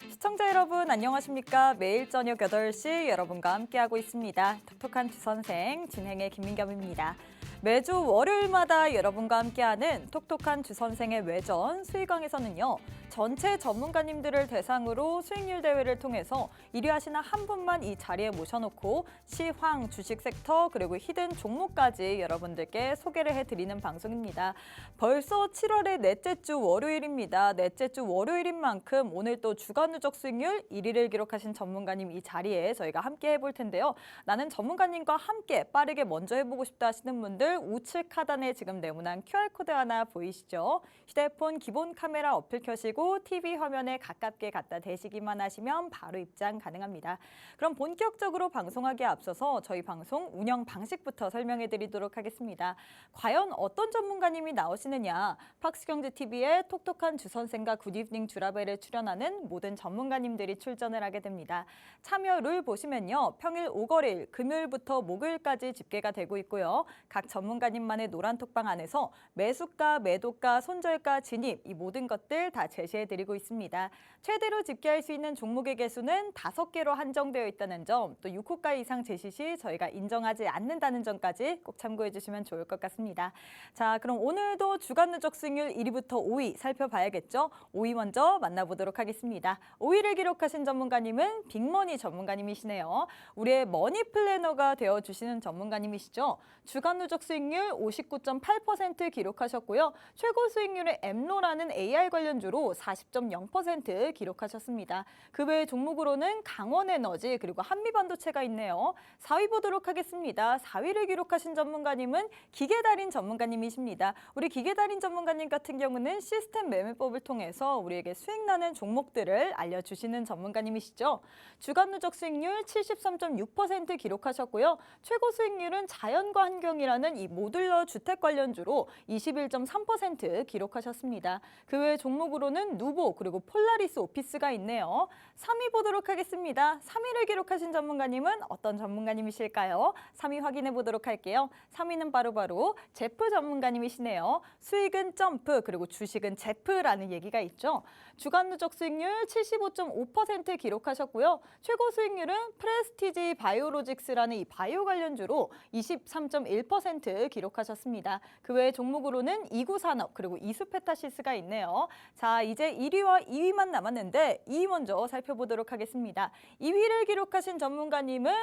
시청자 여러분 안녕하십니까? 매일 저녁 8시 여러분과 함께하고 있습니다. 톡톡한 주선생 진행의 김민겸입니다. 매주 월요일마다 여러분과 함께하는 톡톡한 주선생의 외전 수의강에서는요. 전체 전문가님들을 대상으로 수익률 대회를 통해서 1위 하시는 한 분만 이 자리에 모셔놓고 시황, 주식 섹터, 그리고 히든 종목까지 여러분들께 소개를 해드리는 방송입니다. 벌써 7월의 넷째 주 월요일입니다. 넷째 주 월요일인 만큼 오늘 또 주간 누적 수익률 1위를 기록하신 전문가님 이 자리에 저희가 함께 해볼 텐데요. 나는 전문가님과 함께 빠르게 먼저 해보고 싶다 하시는 분들 우측 하단에 지금 네모난 QR코드 하나 보이시죠? 휴대폰 기본 카메라 어플 켜시고 TV 화면에 가깝게 갖다 대시기만 하시면 바로 입장 가능합니다. 그럼 본격적으로 방송하기에 앞서서 저희 방송 운영 방식부터 설명해 드리도록 하겠습니다. 과연 어떤 전문가님이 나오시느냐? 팍스경제TV의 톡톡한 주선생과 굿이브닝 주라벨에 출연하는 모든 전문가님들이 출전을 하게 됩니다. 참여 룰 보시면요. 평일 오거리일, 금요일부터 목요일까지 집계가 되고 있고요. 각 전문가님만의 노란 톡방 안에서 매수가, 매도가, 손절가, 진입 이 모든 것들 다 제시해드리고 있습니다. 최대로 집계할 수 있는 종목의 개수는 5개로 한정되어 있다는 점, 또 6호가 이상 제시 시 저희가 인정하지 않는다는 점까지 꼭 참고해 주시면 좋을 것 같습니다. 자, 그럼 오늘도 주간 누적 수익률 1위부터 5위 살펴봐야겠죠? 5위 먼저 만나보도록 하겠습니다. 5위를 기록하신 전문가님은 빅머니 전문가님이시네요. 우리의 머니 플래너가 되어주시는 전문가님이시죠. 주간 누적 수익률 59.8% 기록하셨고요. 최고 수익률의 엠로라는 AR 관련주로 40.0% 기록하셨습니다. 그 외 종목으로는 강원에너지 그리고 한미반도체가 있네요. 4위 보도록 하겠습니다. 4위를 기록하신 전문가님은 기계달인 전문가님이십니다. 우리 기계달인 전문가님 같은 경우는 시스템 매매법을 통해서 우리에게 수익나는 종목들을 알려주시는 전문가님이시죠. 주간 누적 수익률 73.6% 기록하셨고요. 최고 수익률은 자연과 환경이라는 이 모듈러 주택 관련주로 21.3% 기록하셨습니다. 그 외 종목으로는 누보 그리고 폴라리스 오피스가 있네요. 3위 보도록 하겠습니다. 3위를 기록하신 전문가님은 어떤 전문가님이실까요? 3위 확인해 보도록 할게요. 3위는 바로 제프 전문가님이시네요. 수익은 점프 그리고 주식은 제프라는 얘기가 있죠. 주간 누적 수익률 75.5% 기록하셨고요. 최고 수익률은 프레스티지 바이오로직스라는 이 바이오 관련주로 23.1% 기록하셨습니다. 그 외 종목으로는 이구산업 그리고 이수페타시스가 있네요. 자, 이제 1위와 2위만 남았는데 2위 먼저 살펴보도록 하겠습니다. 2위를 기록하신 전문가님은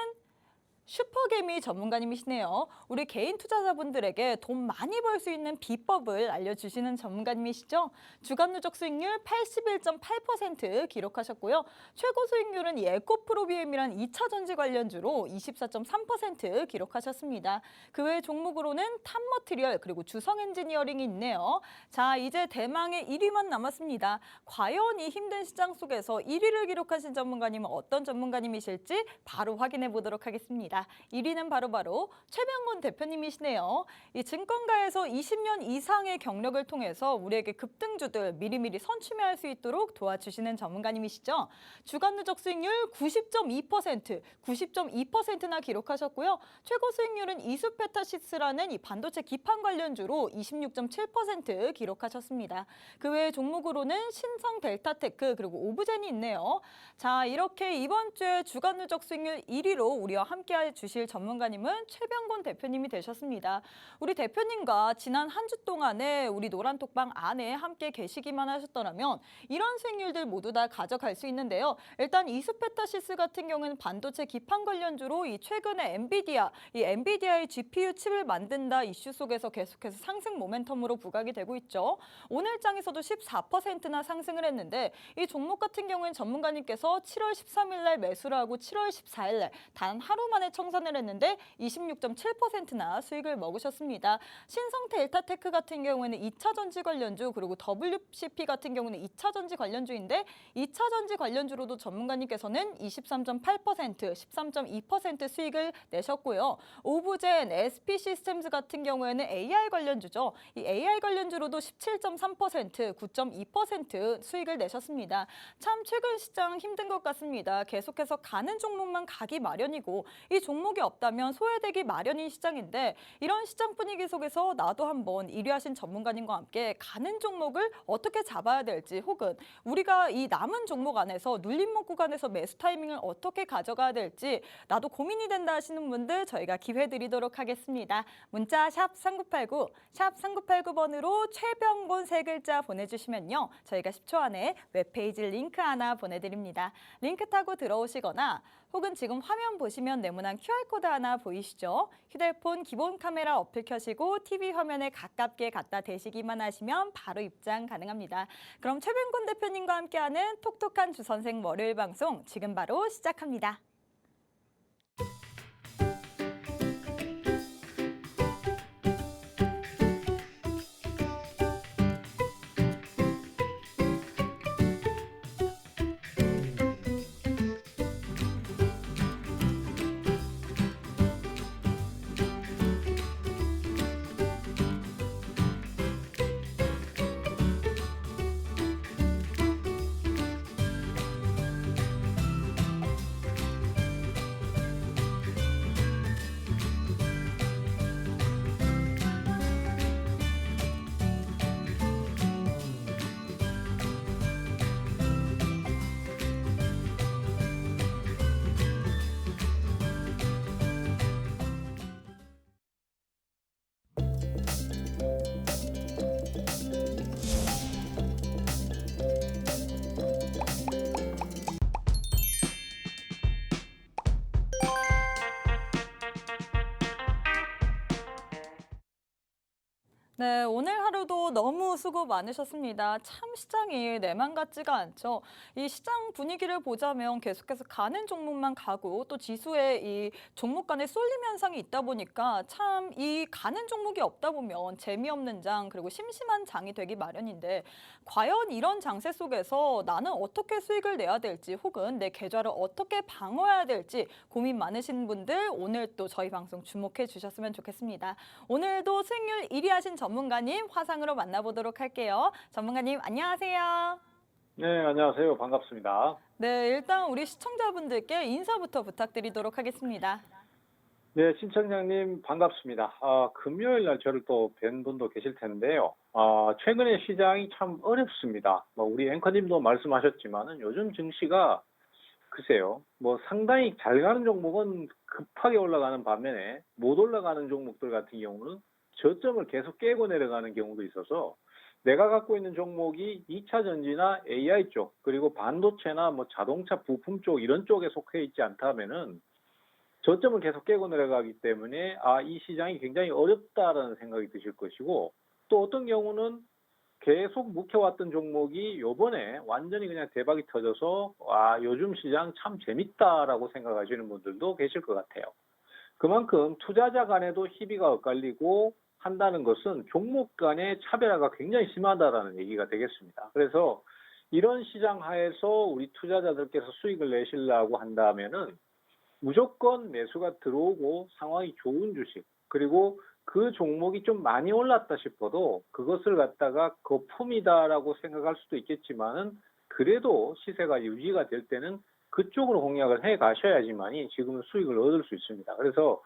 슈퍼개미 전문가님이시네요. 우리 개인 투자자분들에게 돈 많이 벌 수 있는 비법을 알려주시는 전문가님이시죠. 주간 누적 수익률 81.8% 기록하셨고요. 최고 수익률은 에코프로비엠이란 2차 전지 관련주로 24.3% 기록하셨습니다. 그 외 종목으로는 탑머티리얼 그리고 주성엔지니어링이 있네요. 자, 이제 대망의 1위만 남았습니다. 과연 이 힘든 시장 속에서 1위를 기록하신 전문가님은 어떤 전문가님이실지 바로 확인해 보도록 하겠습니다. 1위는 바로 최병곤 대표님이시네요. 이 증권가에서 20년 이상의 경력을 통해서 우리에게 급등주들 미리미리 선취매할 수 있도록 도와주시는 전문가님이시죠. 주간 누적 수익률 90.2%나 기록하셨고요. 최고 수익률은 이수페타시스라는 이 반도체 기판 관련주로 26.7% 기록하셨습니다. 그 외 종목으로는 신성 델타테크 그리고 오브젠이 있네요. 자, 이렇게 이번 주에 주간 누적 수익률 1위로 우리와 함께 주실 전문가님은 최병곤 대표님이 되셨습니다. 우리 대표님과 지난 한 주 동안에 우리 노란톡방 안에 함께 계시기만 하셨더라면 이런 수익률들 모두 다 가져갈 수 있는데요. 일단 이수페타시스 같은 경우는 반도체 기판 관련주로 이 최근에 엔비디아의 GPU 칩을 만든다 이슈 속에서 계속해서 상승 모멘텀으로 부각이 되고 있죠. 오늘 장에서도 14%나 상승을 했는데 이 종목 같은 경우는 전문가님께서 7월 13일 날 매수를 하고 7월 14일 날 단 하루 만에 청산을 했는데 26.7%나 수익을 먹으셨습니다. 신성 델타테크 같은 경우에는 2차 전지 관련주 그리고 WCP 같은 경우는 2차 전지 관련주인데 2차 전지 관련주로도 전문가님께서는 23.8%, 13.2% 수익을 내셨고요. 오브젠, SP 시스템즈 같은 경우에는 AR 관련주죠. 이 AR 관련주로도 17.3%, 9.2% 수익을 내셨습니다. 참 최근 시장 힘든 것 같습니다. 계속해서 가는 종목만 가기 마련이고 이 종목이 없다면 소외되기 마련인 시장인데 이런 시장 분위기 속에서 나도 한번 1위 하신 전문가님과 함께 가는 종목을 어떻게 잡아야 될지 혹은 우리가 이 남은 종목 안에서 눌림목 구간에서 매수 타이밍을 어떻게 가져가야 될지 나도 고민이 된다 하시는 분들 저희가 기회 드리도록 하겠습니다. 문자 샵 3989, 샵 3989번으로 최병곤 세 글자 보내주시면요. 저희가 10초 안에 웹페이지 링크 하나 보내드립니다. 링크 타고 들어오시거나 혹은 지금 화면 보시면 네모난 QR코드 하나 보이시죠? 휴대폰 기본 카메라 어플 켜시고 TV 화면에 가깝게 갖다 대시기만 하시면 바로 입장 가능합니다. 그럼 최병곤 대표님과 함께하는 톡톡한 주선생 월요일 방송 지금 바로 시작합니다. 네, 오늘 하루도 너무 수고 많으셨습니다. 참 시장이 내 맘 같지가 않죠. 이 시장 분위기를 보자면 계속해서 가는 종목만 가고 또 지수에 이 종목 간의 쏠림 현상이 있다 보니까 참 이 가는 종목이 없다 보면 재미없는 장 그리고 심심한 장이 되기 마련인데 과연 이런 장세 속에서 나는 어떻게 수익을 내야 될지 혹은 내 계좌를 어떻게 방어해야 될지 고민 많으신 분들 오늘 또 저희 방송 주목해 주셨으면 좋겠습니다. 오늘도 수익률 1위 하신 전문가님 화상으로 만나보도록 할게요. 전문가님 안녕하세요. 네, 안녕하세요. 반갑습니다. 네, 일단 우리 시청자분들께 인사부터 부탁드리도록 하겠습니다. 네, 신청장님 반갑습니다. 금요일 날 저를 또 뵌 분도 계실 텐데요. 최근에 시장이 참 어렵습니다. 우리 앵커님도 말씀하셨지만은 요즘 증시가 글쎄요, 상당히 잘 가는 종목은 급하게 올라가는 반면에 못 올라가는 종목들 같은 경우는 저점을 계속 깨고 내려가는 경우도 있어서 내가 갖고 있는 종목이 2차 전지나 AI 쪽, 그리고 반도체나 자동차 부품 쪽 이런 쪽에 속해 있지 않다면은 저점을 계속 깨고 내려가기 때문에 이 시장이 굉장히 어렵다라는 생각이 드실 것이고 또 어떤 경우는 계속 묵혀왔던 종목이 요번에 완전히 그냥 대박이 터져서 요즘 시장 참 재밌다라고 생각하시는 분들도 계실 것 같아요. 그만큼 투자자 간에도 희비가 엇갈리고 한다는 것은 종목 간의 차별화가 굉장히 심하다라는 얘기가 되겠습니다. 그래서 이런 시장 하에서 우리 투자자들께서 수익을 내시려고 한다면은 무조건 매수가 들어오고 상황이 좋은 주식 그리고 그 종목이 좀 많이 올랐다 싶어도 그것을 갖다가 거품이다라고 생각할 수도 있겠지만은 그래도 시세가 유지가 될 때는 그쪽으로 공략을 해 가셔야지만이 지금은 수익을 얻을 수 있습니다. 그래서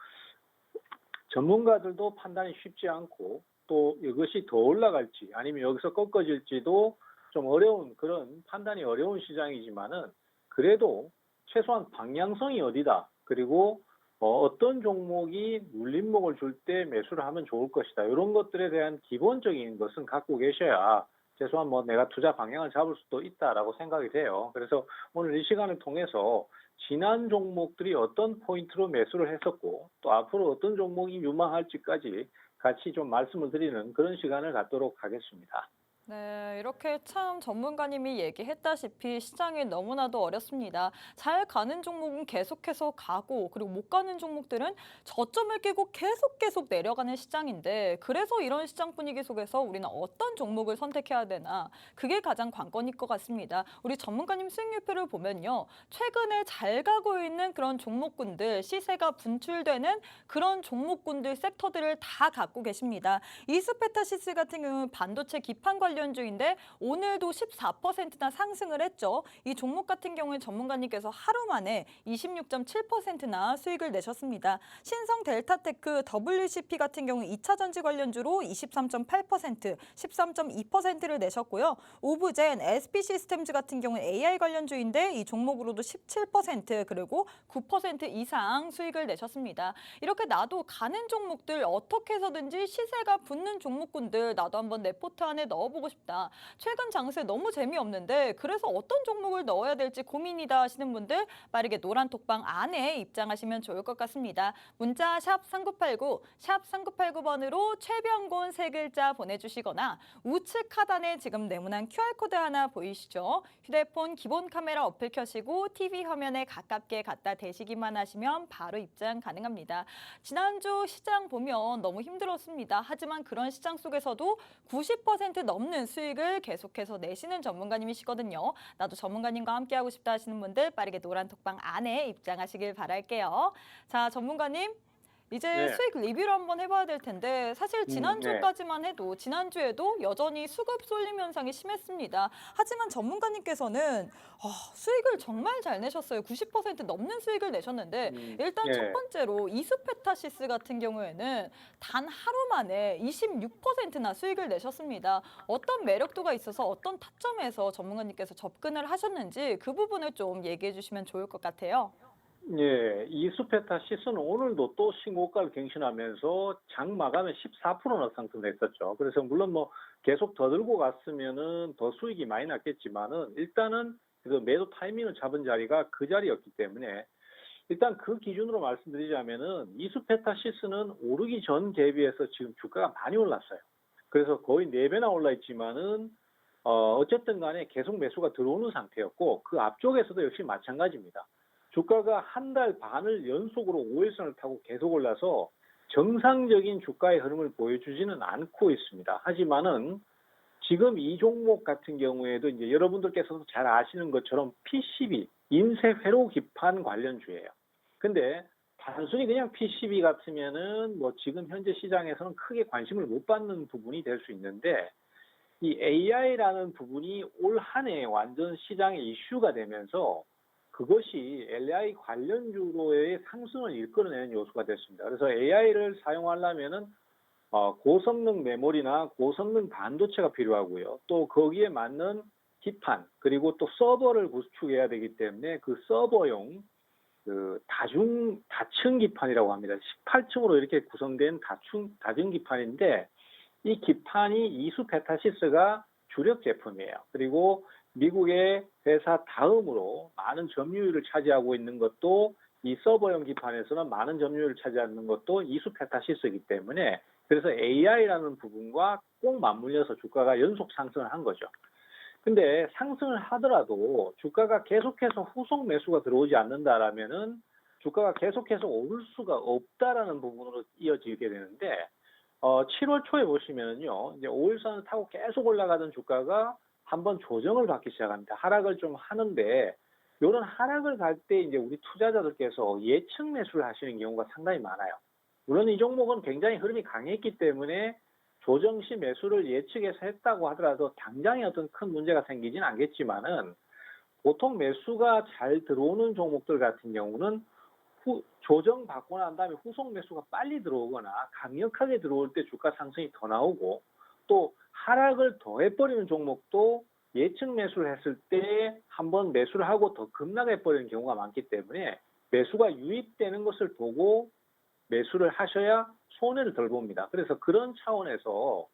전문가들도 판단이 쉽지 않고 또 이것이 더 올라갈지 아니면 여기서 꺾어질지도 좀 어려운 그런 판단이 어려운 시장이지만은 그래도 최소한 방향성이 어디다 그리고 어떤 종목이 눌림목을 줄 때 매수를 하면 좋을 것이다. 이런 것들에 대한 기본적인 것은 갖고 계셔야 최소한 내가 투자 방향을 잡을 수도 있다라고 생각이 돼요. 그래서 오늘 이 시간을 통해서 지난 종목들이 어떤 포인트로 매수를 했었고 또 앞으로 어떤 종목이 유망할지까지 같이 좀 말씀을 드리는 그런 시간을 갖도록 하겠습니다. 네, 이렇게 참 전문가님이 얘기했다시피 시장이 너무나도 어렵습니다. 잘 가는 종목은 계속해서 가고 그리고 못 가는 종목들은 저점을 깨고 계속 내려가는 시장인데 그래서 이런 시장 분위기 속에서 우리는 어떤 종목을 선택해야 되나 그게 가장 관건일 것 같습니다. 우리 전문가님 수익률표를 보면요. 최근에 잘 가고 있는 그런 종목군들 시세가 분출되는 그런 종목군들 섹터들을 다 갖고 계십니다. 이스페타시스 같은 경우는 반도체 기판 관련 관련주인데 오늘도 14%나 상승을 했죠. 이 종목 같은 경우에 전문가님께서 하루 만에 26.7%나 수익을 내셨습니다. 신성 델타테크 WCP 같은 경우 2차 전지 관련주로 23.8%, 13.2%를 내셨고요. 오브젠, SP 시스템즈 같은 경우는 AI 관련주인데 이 종목으로도 17% 그리고 9% 이상 수익을 내셨습니다. 이렇게 나도 가는 종목들 어떻게 해서든지 시세가 붙는 종목군들 나도 한번 내 포트 안에 넣어보고 싶다. 최근 장세 너무 재미없는데 그래서 어떤 종목을 넣어야 될지 고민이다 하시는 분들 빠르게 노란 톡방 안에 입장하시면 좋을 것 같습니다. 문자 샵 3989, 샵 3989번으로 최병곤 세 글자 보내주시거나 우측 하단에 지금 네모난 QR코드 하나 보이시죠? 휴대폰 기본 카메라 어플 켜시고 TV 화면에 가깝게 갖다 대시기만 하시면 바로 입장 가능합니다. 지난주 시장 보면 너무 힘들었습니다. 하지만 그런 시장 속에서도 90% 넘는 수익을 계속해서 내시는 전문가님이시거든요. 나도 전문가님과 함께하고 싶다 하시는 분들 빠르게 노란 톡방 안에 입장하시길 바랄게요. 자, 전문가님. 이제 네. 수익 리뷰를 한번 해봐야 될 텐데 사실 네. 지난주까지만 해도 지난주에도 여전히 수급 쏠림 현상이 심했습니다. 하지만 전문가님께서는 수익을 정말 잘 내셨어요. 90% 넘는 수익을 내셨는데 일단 첫 예. 번째로 이수페타시스 같은 경우에는 단 하루 만에 26%나 수익을 내셨습니다. 어떤 매력도가 있어서 어떤 타점에서 전문가님께서 접근을 하셨는지 그 부분을 좀 얘기해 주시면 좋을 것 같아요. 예, 이수페타시스는 오늘도 또 신고가를 갱신하면서 장 마감에 14%나 상승했었죠. 그래서 물론 뭐 계속 더 들고 갔으면은 더 수익이 많이 났겠지만은 일단은 그 매도 타이밍을 잡은 자리가 그 자리였기 때문에 일단 그 기준으로 말씀드리자면은 이수페타시스는 오르기 전 대비해서 지금 주가가 많이 올랐어요. 그래서 거의 4배나 올라 있지만은 어쨌든 간에 계속 매수가 들어오는 상태였고 그 앞쪽에서도 역시 마찬가지입니다. 주가가 한 달 반을 연속으로 5일선을 타고 계속 올라서 정상적인 주가의 흐름을 보여주지는 않고 있습니다. 하지만은 지금 이 종목 같은 경우에도 이제 여러분들께서도 잘 아시는 것처럼 PCB, 인쇄 회로 기판 관련주예요. 근데 단순히 그냥 PCB 같으면은 뭐 지금 현재 시장에서는 크게 관심을 못 받는 부분이 될 수 있는데 이 AI라는 부분이 올 한 해 완전 시장의 이슈가 되면서 그것이 AI 관련주로의 상승을 이끌어내는 요소가 됐습니다. 그래서 AI를 사용하려면은 고성능 메모리나 고성능 반도체가 필요하고요. 또 거기에 맞는 기판 그리고 또 서버를 구축해야 되기 때문에 그 서버용 그 다층 기판이라고 합니다. 18층으로 이렇게 구성된 다중 기판인데 이 기판이 이수페타시스가 주력 제품이에요. 그리고 미국의 회사 다음으로 많은 점유율을 차지하고 있는 것도 이 서버용 기판에서는 많은 점유율을 차지하는 것도 이수페타시스이기 때문에 그래서 AI라는 부분과 꼭 맞물려서 주가가 연속 상승을 한 거죠. 근데 상승을 하더라도 주가가 계속해서 후속 매수가 들어오지 않는다라면은 주가가 계속해서 오를 수가 없다라는 부분으로 이어지게 되는데 7월 초에 보시면요. 이제 5일선을 타고 계속 올라가던 주가가 한번 조정을 받기 시작합니다. 하락을 좀 하는데 이런 하락을 갈 때 이제 우리 투자자들께서 예측 매수를 하시는 경우가 상당히 많아요. 물론 이 종목은 굉장히 흐름이 강했기 때문에 조정 시 매수를 예측해서 했다고 하더라도 당장에 어떤 큰 문제가 생기진 않겠지만은 보통 매수가 잘 들어오는 종목들 같은 경우는 조정 받고 난 다음에 후속 매수가 빨리 들어오거나 강력하게 들어올 때 주가 상승이 더 나오고 또 하락을 더 해버리는 종목도 예측 매수를 했을 때 한번 매수를 하고 더 급락해버리는 경우가 많기 때문에 매수가 유입되는 것을 보고 매수를 하셔야 손해를 덜 봅니다. 그래서 그런 차원에서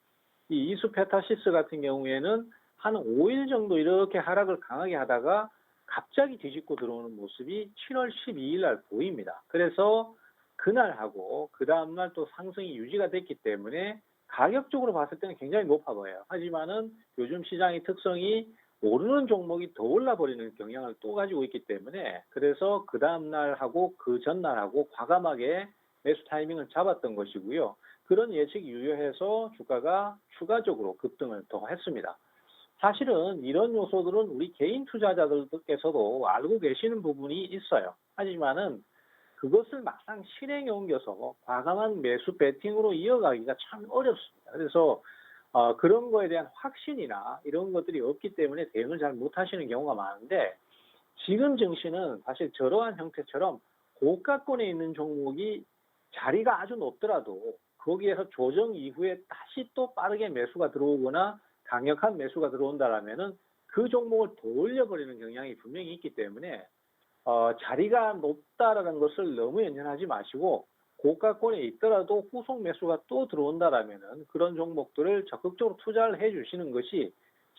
이 이수페타시스 같은 경우에는 한 5일 정도 이렇게 하락을 강하게 하다가 갑자기 뒤집고 들어오는 모습이 7월 12일 날 보입니다. 그래서 그날하고 그 다음날 또 상승이 유지가 됐기 때문에 가격적으로 봤을 때는 굉장히 높아 보여요. 하지만은 요즘 시장의 특성이 오르는 종목이 더 올라버리는 경향을 또 가지고 있기 때문에 그래서 그 다음날하고 그 전날하고 과감하게 매수 타이밍을 잡았던 것이고요. 그런 예측이 유효해서 주가가 추가적으로 급등을 더 했습니다. 사실은 이런 요소들은 우리 개인 투자자들께서도 알고 계시는 부분이 있어요. 하지만은 그것을 막상 실행에 옮겨서 과감한 매수 베팅으로 이어가기가 참 어렵습니다. 그래서 그런 거에 대한 확신이나 이런 것들이 없기 때문에 대응을 잘 못하시는 경우가 많은데 지금 증시는 사실 저러한 형태처럼 고가권에 있는 종목이 자리가 아주 높더라도 거기에서 조정 이후에 다시 또 빠르게 매수가 들어오거나 강력한 매수가 들어온다라면은 그 종목을 돌려버리는 경향이 분명히 있기 때문에 자리가 높다라는 것을 너무 연연하지 마시고 고가권에 있더라도 후속 매수가 또 들어온다라면은 그런 종목들을 적극적으로 투자를 해주시는 것이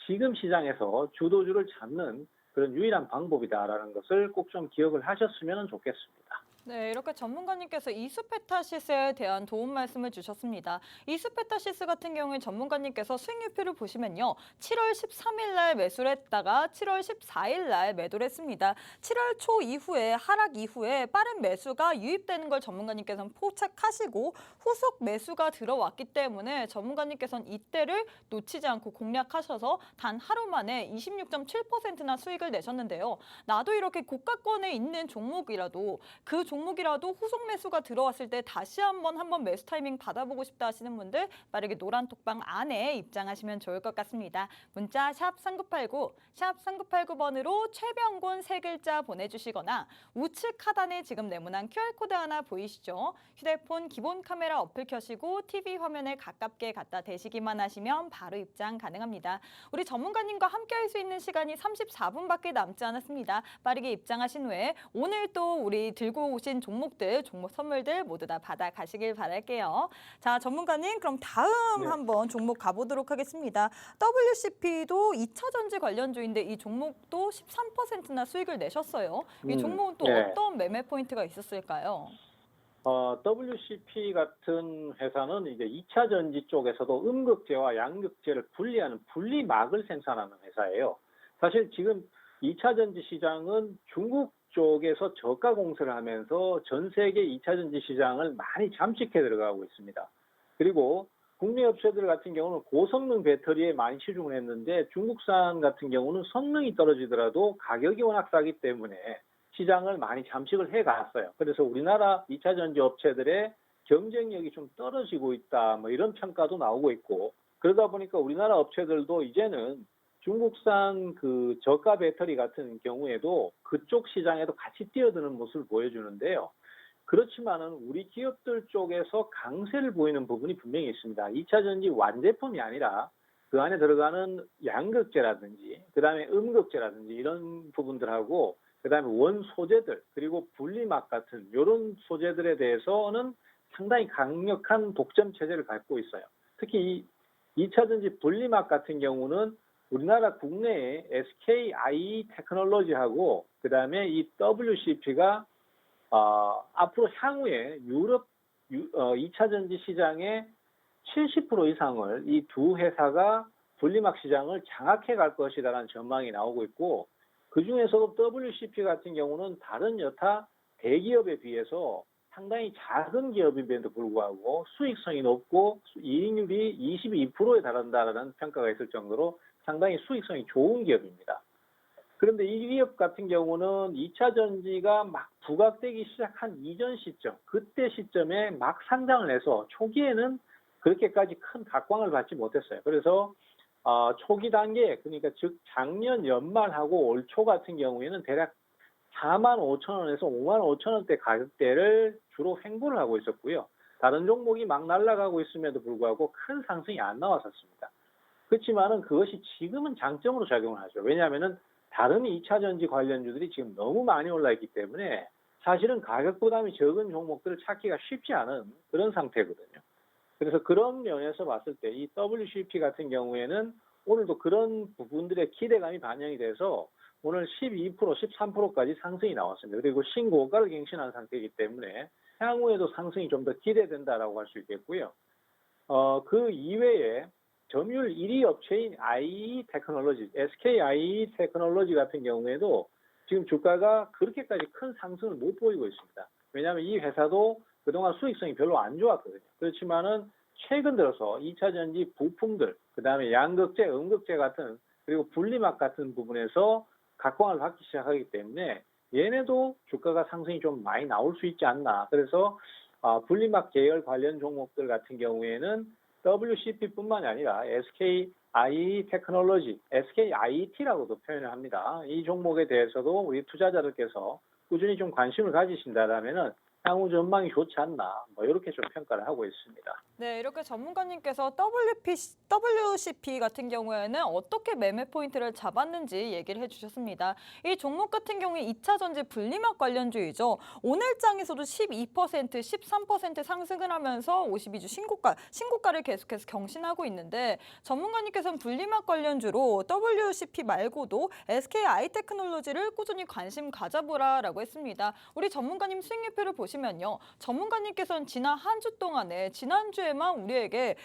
지금 시장에서 주도주를 잡는 그런 유일한 방법이다라는 것을 꼭 좀 기억을 하셨으면 좋겠습니다. 네, 이렇게 전문가님께서 이수페타시스에 대한 도움 말씀을 주셨습니다. 이수페타시스 같은 경우에 전문가님께서 수익률표를 보시면요. 7월 13일 날 매수를 했다가 7월 14일 날 매도를 했습니다. 7월 초 이후에 하락 이후에 빠른 매수가 유입되는 걸 전문가님께서는 포착하시고 후속 매수가 들어왔기 때문에 전문가님께서는 이때를 놓치지 않고 공략하셔서 단 하루 만에 26.7%나 수익을 내셨는데요. 나도 이렇게 고가권에 있는 종목이라도 그 종목이라도 후속 매수가 들어왔을 때 다시 한번 매수 타이밍 받아보고 싶다 하시는 분들 빠르게 노란 톡방 안에 입장하시면 좋을 것 같습니다. 문자 샵 3989, 샵 3989번으로 최병곤 세 글자 보내주시거나 우측 하단에 지금 네모난 QR코드 하나 보이시죠? 휴대폰 기본 카메라 어플 켜시고 TV 화면에 가깝게 갖다 대시기만 하시면 바로 입장 가능합니다. 우리 전문가님과 함께 할 수 있는 시간이 34분밖에 남지 않았습니다. 빠르게 입장하신 후에 오늘 또 우리 들고 오신 종목들, 종목 선물들 모두 다 받아가시길 바랄게요. 자, 전문가님 그럼 다음 네. 한번 종목 가보도록 하겠습니다. WCP도 2차 전지 관련주인데 이 종목도 13%나 수익을 내셨어요. 이 종목은 또 네. 어떤 매매 포인트가 있었을까요? WCP 같은 회사는 이제 2차 전지 쪽에서도 음극재와 양극재를 분리하는 분리막을 생산하는 회사예요. 사실 지금 2차 전지 시장은 중국 쪽에서 저가 공세를 하면서 전 세계 2차 전지 시장을 많이 잠식해 들어가고 있습니다. 그리고 국내 업체들 같은 경우는 고성능 배터리에 많이 치중을 했는데 중국산 같은 경우는 성능이 떨어지더라도 가격이 워낙 싸기 때문에 시장을 많이 잠식을 해갔어요. 그래서 우리나라 2차 전지 업체들의 경쟁력이 좀 떨어지고 있다, 뭐 이런 평가도 나오고 있고, 그러다 보니까 우리나라 업체들도 이제는 중국산 그 저가 배터리 같은 경우에도 그쪽 시장에도 같이 뛰어드는 모습을 보여주는데요. 그렇지만은 우리 기업들 쪽에서 강세를 보이는 부분이 분명히 있습니다. 2차 전지 완제품이 아니라 그 안에 들어가는 양극재라든지, 그 다음에 음극재라든지 이런 부분들하고 그다음에 원 소재들 그리고 분리막 같은 이런 소재들에 대해서는 상당히 강력한 독점 체제를 갖고 있어요. 특히 이 2차 전지 분리막 같은 경우는 우리나라 국내에 SKIE 테크놀로지하고 그다음에 이 WCP가 앞으로 향후에 유럽 2차 전지 시장의 70% 이상을 이 두 회사가 분리막 시장을 장악해 갈 것이다라는 전망이 나오고 있고 그중에서도 WCP 같은 경우는 다른 여타 대기업에 비해서 상당히 작은 기업임에도 불구하고 수익성이 높고 이익률이 22%에 달한다라는 평가가 있을 정도로 상당히 수익성이 좋은 기업입니다. 그런데 이 기업 같은 경우는 2차 전지가 막 부각되기 시작한 이전 시점, 그때 시점에 막 상장을 해서 초기에는 그렇게까지 큰 각광을 받지 못했어요. 그래서 초기 단계, 그러니까 즉 작년 연말하고 올 초 같은 경우에는 대략 4만 5천 원에서 5만 5천 원대 가격대를 주로 횡보를 하고 있었고요. 다른 종목이 막 날아가고 있음에도 불구하고 큰 상승이 안 나왔었습니다. 그렇지만은 그것이 지금은 장점으로 작용을 하죠. 왜냐하면은 다른 2차 전지 관련주들이 지금 너무 많이 올라 있기 때문에 사실은 가격 부담이 적은 종목들을 찾기가 쉽지 않은 그런 상태거든요. 그래서 그런 면에서 봤을 때 이 WCP 같은 경우에는 오늘도 그런 부분들의 기대감이 반영이 돼서 오늘 12%, 13%까지 상승이 나왔습니다. 그리고 신고가를 갱신한 상태이기 때문에 향후에도 상승이 좀 더 기대된다라고 할 수 있겠고요. 그 이외에 점유율 1위 업체인 IE 테크놀로지, SKIE 테크놀로지 같은 경우에도 지금 주가가 그렇게까지 큰 상승을 못 보이고 있습니다. 왜냐하면 이 회사도 그동안 수익성이 별로 안 좋았거든요. 그렇지만은 최근 들어서 2차 전지 부품들, 그 다음에 양극재, 음극재 같은 그리고 분리막 같은 부분에서 각광을 받기 시작하기 때문에 얘네도 주가가 상승이 좀 많이 나올 수 있지 않나. 그래서 분리막 계열 관련 종목들 같은 경우에는 WCP뿐만이 아니라 SKI 테크놀로지, SKIT라고도 표현을 합니다. 이 종목에 대해서도 우리 투자자들께서 꾸준히 좀 관심을 가지신다라면은 향후 전망이 좋지 않나, 뭐 이렇게 좀 평가를 하고 있습니다. 네, 이렇게 전문가님께서 WCP 같은 경우에는 어떻게 매매 포인트를 잡았는지 얘기를 해주셨습니다. 이 종목 같은 경우에 2차 전지 분리막 관련주이죠. 오늘 장에서도 12%, 13% 상승을 하면서 52주 신고가를 계속해서 경신하고 있는데 전문가님께서는 분리막 관련주로 WCP 말고도 SKI 테크놀로지를 꾸준히 관심 가져보라라고 했습니다. 우리 전문가님 수익률표를 보시면요. 전문가님께서는 지난 한 주 동안에 지난주에만 우리에게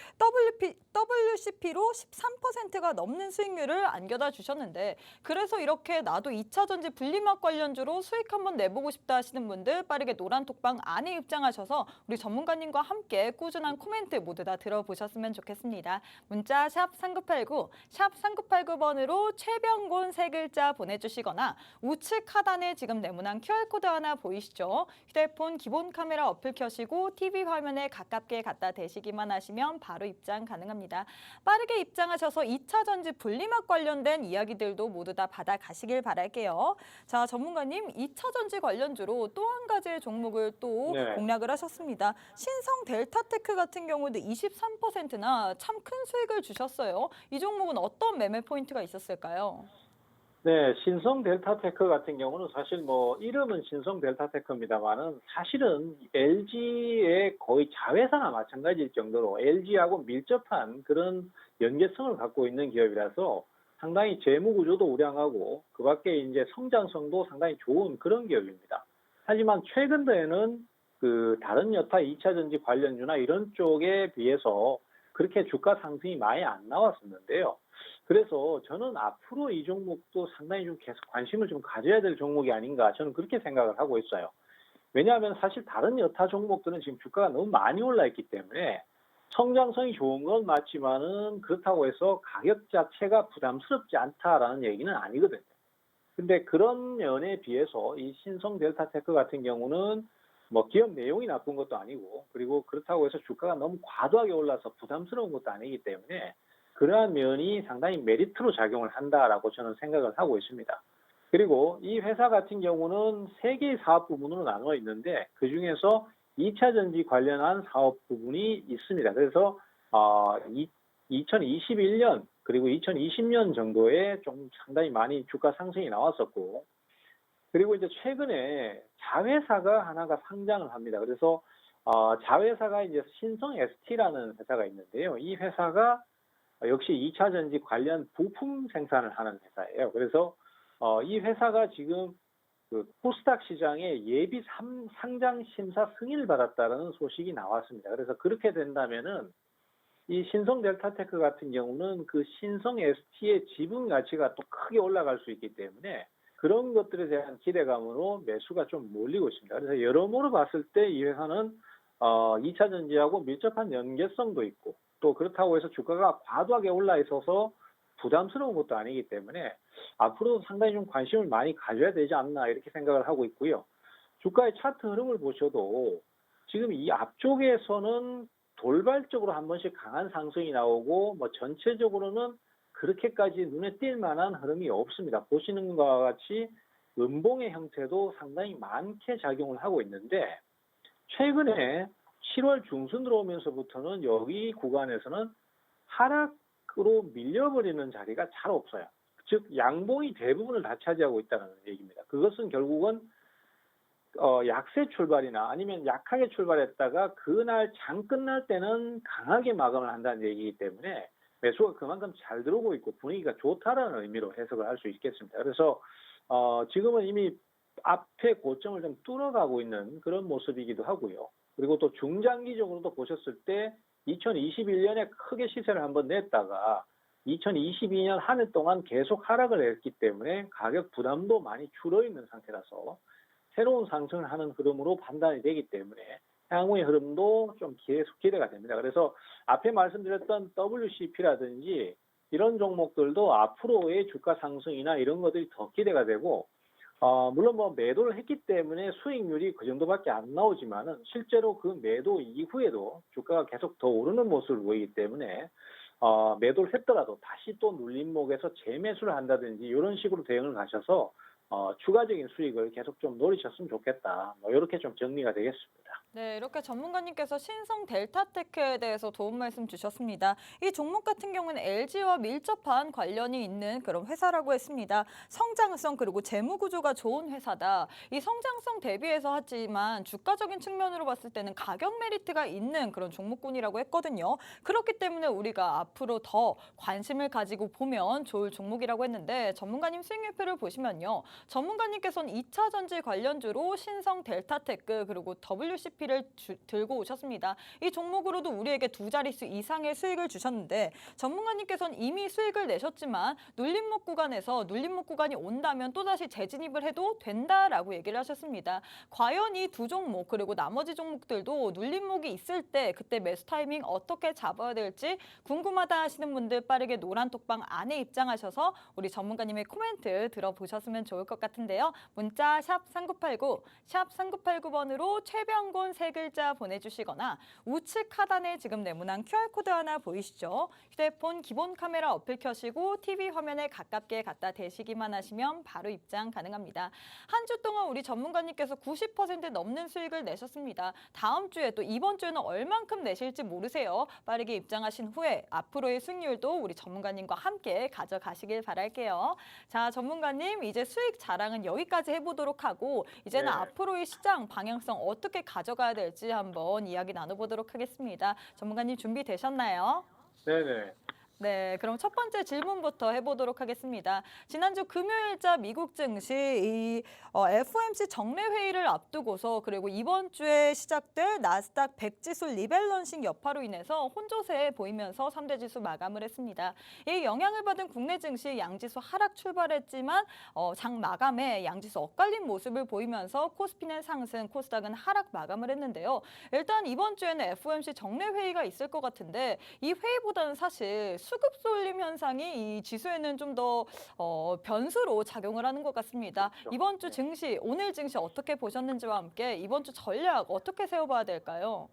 WCP로 13%가 넘는 수익률을 안겨다 주셨는데 그래서 이렇게 나도 2차 전지 분리막 관련주로 수익 한번 내보고 싶다 하시는 분들 빠르게 노란톡방 안에 입장하셔서 우리 전문가님과 함께 꾸준한 코멘트 모두 다 들어보셨으면 좋겠습니다. 문자 샵 3989, 샵 3989번으로 최병곤 세 글자 보내주시거나 우측 하단에 지금 네모난 QR코드 하나 보이시죠? 휴대폰 기본 카메라 어플 켜시고 TV 화면에 가깝게 갖다 대시기만 하시면 바로 입장 가능합니다. 빠르게 입장하셔서 2차 전지 분리막 관련된 이야기들도 모두 다 받아가시길 바랄게요. 자, 전문가님 2차 전지 관련주로 또 한 가지의 종목을 또 네. 공략을 하셨습니다. 신성 델타테크 같은 경우도 23%나 참 큰 수익을 주셨어요. 이 종목은 어떤 매매 포인트가 있었을까요? 네, 신성 델타테크 같은 경우는 사실 뭐 이름은 신성 델타테크입니다만은 사실은 LG의 거의 자회사나 마찬가지일 정도로 LG하고 밀접한 그런 연계성을 갖고 있는 기업이라서 상당히 재무 구조도 우량하고 그 밖에 이제 성장성도 상당히 좋은 그런 기업입니다. 하지만 최근 들에는 그 다른 여타 2차 전지 관련주나 이런 쪽에 비해서 그렇게 주가 상승이 많이 안 나왔었는데요. 그래서 저는 앞으로 이 종목도 상당히 좀 계속 관심을 좀 가져야 될 종목이 아닌가 저는 그렇게 생각을 하고 있어요. 왜냐하면 사실 다른 여타 종목들은 지금 주가가 너무 많이 올라 있기 때문에 성장성이 좋은 건 맞지만은 그렇다고 해서 가격 자체가 부담스럽지 않다라는 얘기는 아니거든요. 근데 그런 면에 비해서 이 신성 델타테크 같은 경우는 뭐 기업 내용이 나쁜 것도 아니고 그리고 그렇다고 해서 주가가 너무 과도하게 올라서 부담스러운 것도 아니기 때문에 그러한 면이 상당히 메리트로 작용을 한다라고 저는 생각을 하고 있습니다. 그리고 이 회사 같은 경우는 세 개의 사업 부문으로 나눠 있는데 그중에서 2차 전지 관련한 사업 부분이 있습니다. 그래서 2021년 그리고 2020년 정도에 좀 상당히 많이 주가 상승이 나왔었고 그리고 이제 최근에 자회사가 하나가 상장을 합니다. 그래서 자회사가 이제 신성 ST라는 회사가 있는데요. 이 회사가 역시 2차 전지 관련 부품 생산을 하는 회사예요. 그래서 이 회사가 지금 그 코스닥 시장에 예비 상장 심사 승인을 받았다는 소식이 나왔습니다. 그래서 그렇게 된다면은 이 신성 델타테크 같은 경우는 그 신성 ST의 지분 가치가 또 크게 올라갈 수 있기 때문에 그런 것들에 대한 기대감으로 매수가 좀 몰리고 있습니다. 그래서 여러모로 봤을 때 이 회사는 2차 전지하고 밀접한 연계성도 있고 또 그렇다고 해서 주가가 과도하게 올라 있어서 부담스러운 것도 아니기 때문에 앞으로 상당히 좀 관심을 많이 가져야 되지 않나 이렇게 생각을 하고 있고요. 주가의 차트 흐름을 보셔도 지금 이 앞쪽에서는 돌발적으로 한 번씩 강한 상승이 나오고 뭐 전체적으로는 그렇게까지 눈에 띌 만한 흐름이 없습니다. 보시는 것과 같이 음봉의 형태도 상당히 많게 작용을 하고 있는데 최근에 7월 중순 들어오면서부터는 여기 구간에서는 하락으로 밀려버리는 자리가 잘 없어요. 즉 양봉이 대부분을 다 차지하고 있다는 얘기입니다. 그것은 결국은 약세 출발이나 아니면 약하게 출발했다가 그날 장 끝날 때는 강하게 마감을 한다는 얘기이기 때문에 매수가 그만큼 잘 들어오고 있고 분위기가 좋다라는 의미로 해석을 할 수 있겠습니다. 그래서 지금은 이미 앞에 고점을 좀 뚫어가고 있는 그런 모습이기도 하고요. 그리고 또 중장기적으로도 보셨을 때 2021년에 크게 시세를 한번 냈다가 2022년 한 해 동안 계속 하락을 했기 때문에 가격 부담도 많이 줄어있는 상태라서 새로운 상승을 하는 흐름으로 판단이 되기 때문에 향후의 흐름도 좀 계속 기대가 됩니다. 그래서 앞에 말씀드렸던 WCP라든지 이런 종목들도 앞으로의 주가 상승이나 이런 것들이 더 기대가 되고 물론 뭐 매도를 했기 때문에 수익률이 그 정도밖에 안 나오지만은 실제로 그 매도 이후에도 주가가 계속 더 오르는 모습을 보이기 때문에 매도를 했더라도 다시 또 눌림목에서 재매수를 한다든지 이런 식으로 대응을 하셔서 추가적인 수익을 계속 좀 노리셨으면 좋겠다. 뭐 이렇게 좀 정리가 되겠습니다. 네, 이렇게 전문가님께서 신성 델타테크에 대해서 도움 말씀 주셨습니다. 이 종목 같은 경우는 LG와 밀접한 관련이 있는 그런 회사라고 했습니다. 성장성 그리고 재무 구조가 좋은 회사다. 이 성장성 대비해서 하지만 주가적인 측면으로 봤을 때는 가격 메리트가 있는 그런 종목군이라고 했거든요. 그렇기 때문에 우리가 앞으로 더 관심을 가지고 보면 좋을 종목이라고 했는데 전문가님 수익률표를 보시면요. 전문가님께서는 2차 전지 관련주로 신성 델타테크 그리고 WCP를 들고 오셨습니다. 이 종목으로도 우리에게 두 자릿수 이상의 수익을 주셨는데 전문가님께서는 이미 수익을 내셨지만 눌림목 구간에서 눌림목 구간이 온다면 또다시 재진입을 해도 된다라고 얘기를 하셨습니다. 과연 이 두 종목 그리고 나머지 종목들도 눌림목이 있을 때 그때 매수 타이밍 어떻게 잡아야 될지 궁금하다 하시는 분들 빠르게 노란톡방 안에 입장하셔서 우리 전문가님의 코멘트 들어보셨으면 좋을 것 같은데요. 문자 샵 3989, 샵 3989번으로 최병곤 세 글자 보내주시거나 우측 하단에 지금 네모난 QR코드 하나 보이시죠? 휴대폰 기본 카메라 어플 켜시고 TV 화면에 가깝게 갖다 대시기만 하시면 바로 입장 가능합니다. 한 주 동안 우리 전문가님께서 90% 넘는 수익을 내셨습니다. 다음 주에 또 이번 주에는 얼만큼 내실지 모르세요. 빠르게 입장하신 후에 앞으로의 수익률도 우리 전문가님과 함께 가져가시길 바랄게요. 자, 전문가님 이제 수익 자랑은 여기까지 해보도록 하고 이제는 네. 앞으로의 시장 방향성 어떻게 가져가야 될지 한번 이야기 나눠보도록 하겠습니다. 전문가님 준비되셨나요? 네네. 네, 그럼 첫 번째 질문부터 해보도록 하겠습니다. 지난주 금요일자 미국 증시 FOMC 정례 회의를 앞두고서 그리고 이번 주에 시작될 나스닥 100 지수 리밸런싱 여파로 인해서 혼조세 보이면서 3대 지수 마감을 했습니다. 이 영향을 받은 국내 증시 양지수 하락 출발했지만 장 마감에 양지수 엇갈린 모습을 보이면서 코스피는 상승, 코스닥은 하락 마감을 했는데요. 일단 이번 주에는 FOMC 정례 회의가 있을 것 같은데 이 회의보다는 사실 수급 쏠림 현상이 이 지수에는 좀 더 변수로 작용을 하는 것 같습니다. 그렇죠. 이번 주 네. 증시, 오늘 증시 어떻게 보셨는지와 함께 이번 주 전략 어떻게 세워봐야 될까요?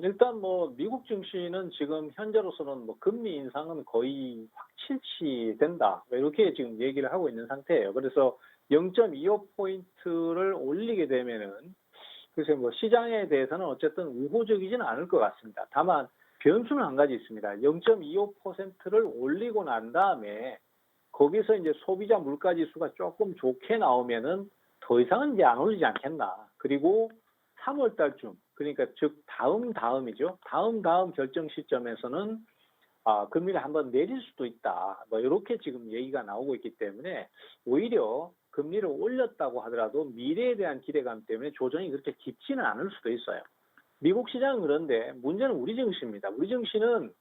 일단 뭐 미국 증시는 지금 현재로서는 뭐 금리 인상은 거의 확실시 된다. 뭐 이렇게 지금 얘기를 하고 있는 상태예요. 그래서 0.25포인트를 올리게 되면은 글쎄 뭐 시장에 대해서는 어쨌든 우호적이지는 않을 것 같습니다. 다만 변수는 한 가지 있습니다. 0.25%를 올리고 난 다음에 거기서 이제 소비자 물가 지수가 조금 좋게 나오면은 더 이상은 이제 안 올리지 않겠나. 그리고 3월 달쯤, 그러니까 즉 다음이죠. 다음 결정 시점에서는 금리를 한번 내릴 수도 있다. 뭐 이렇게 지금 얘기가 나오고 있기 때문에 오히려 금리를 올렸다고 하더라도 미래에 대한 기대감 때문에 조정이 그렇게 깊지는 않을 수도 있어요. 미국 시장은 그런데 문제는 우리 증시입니다. 우리 증시는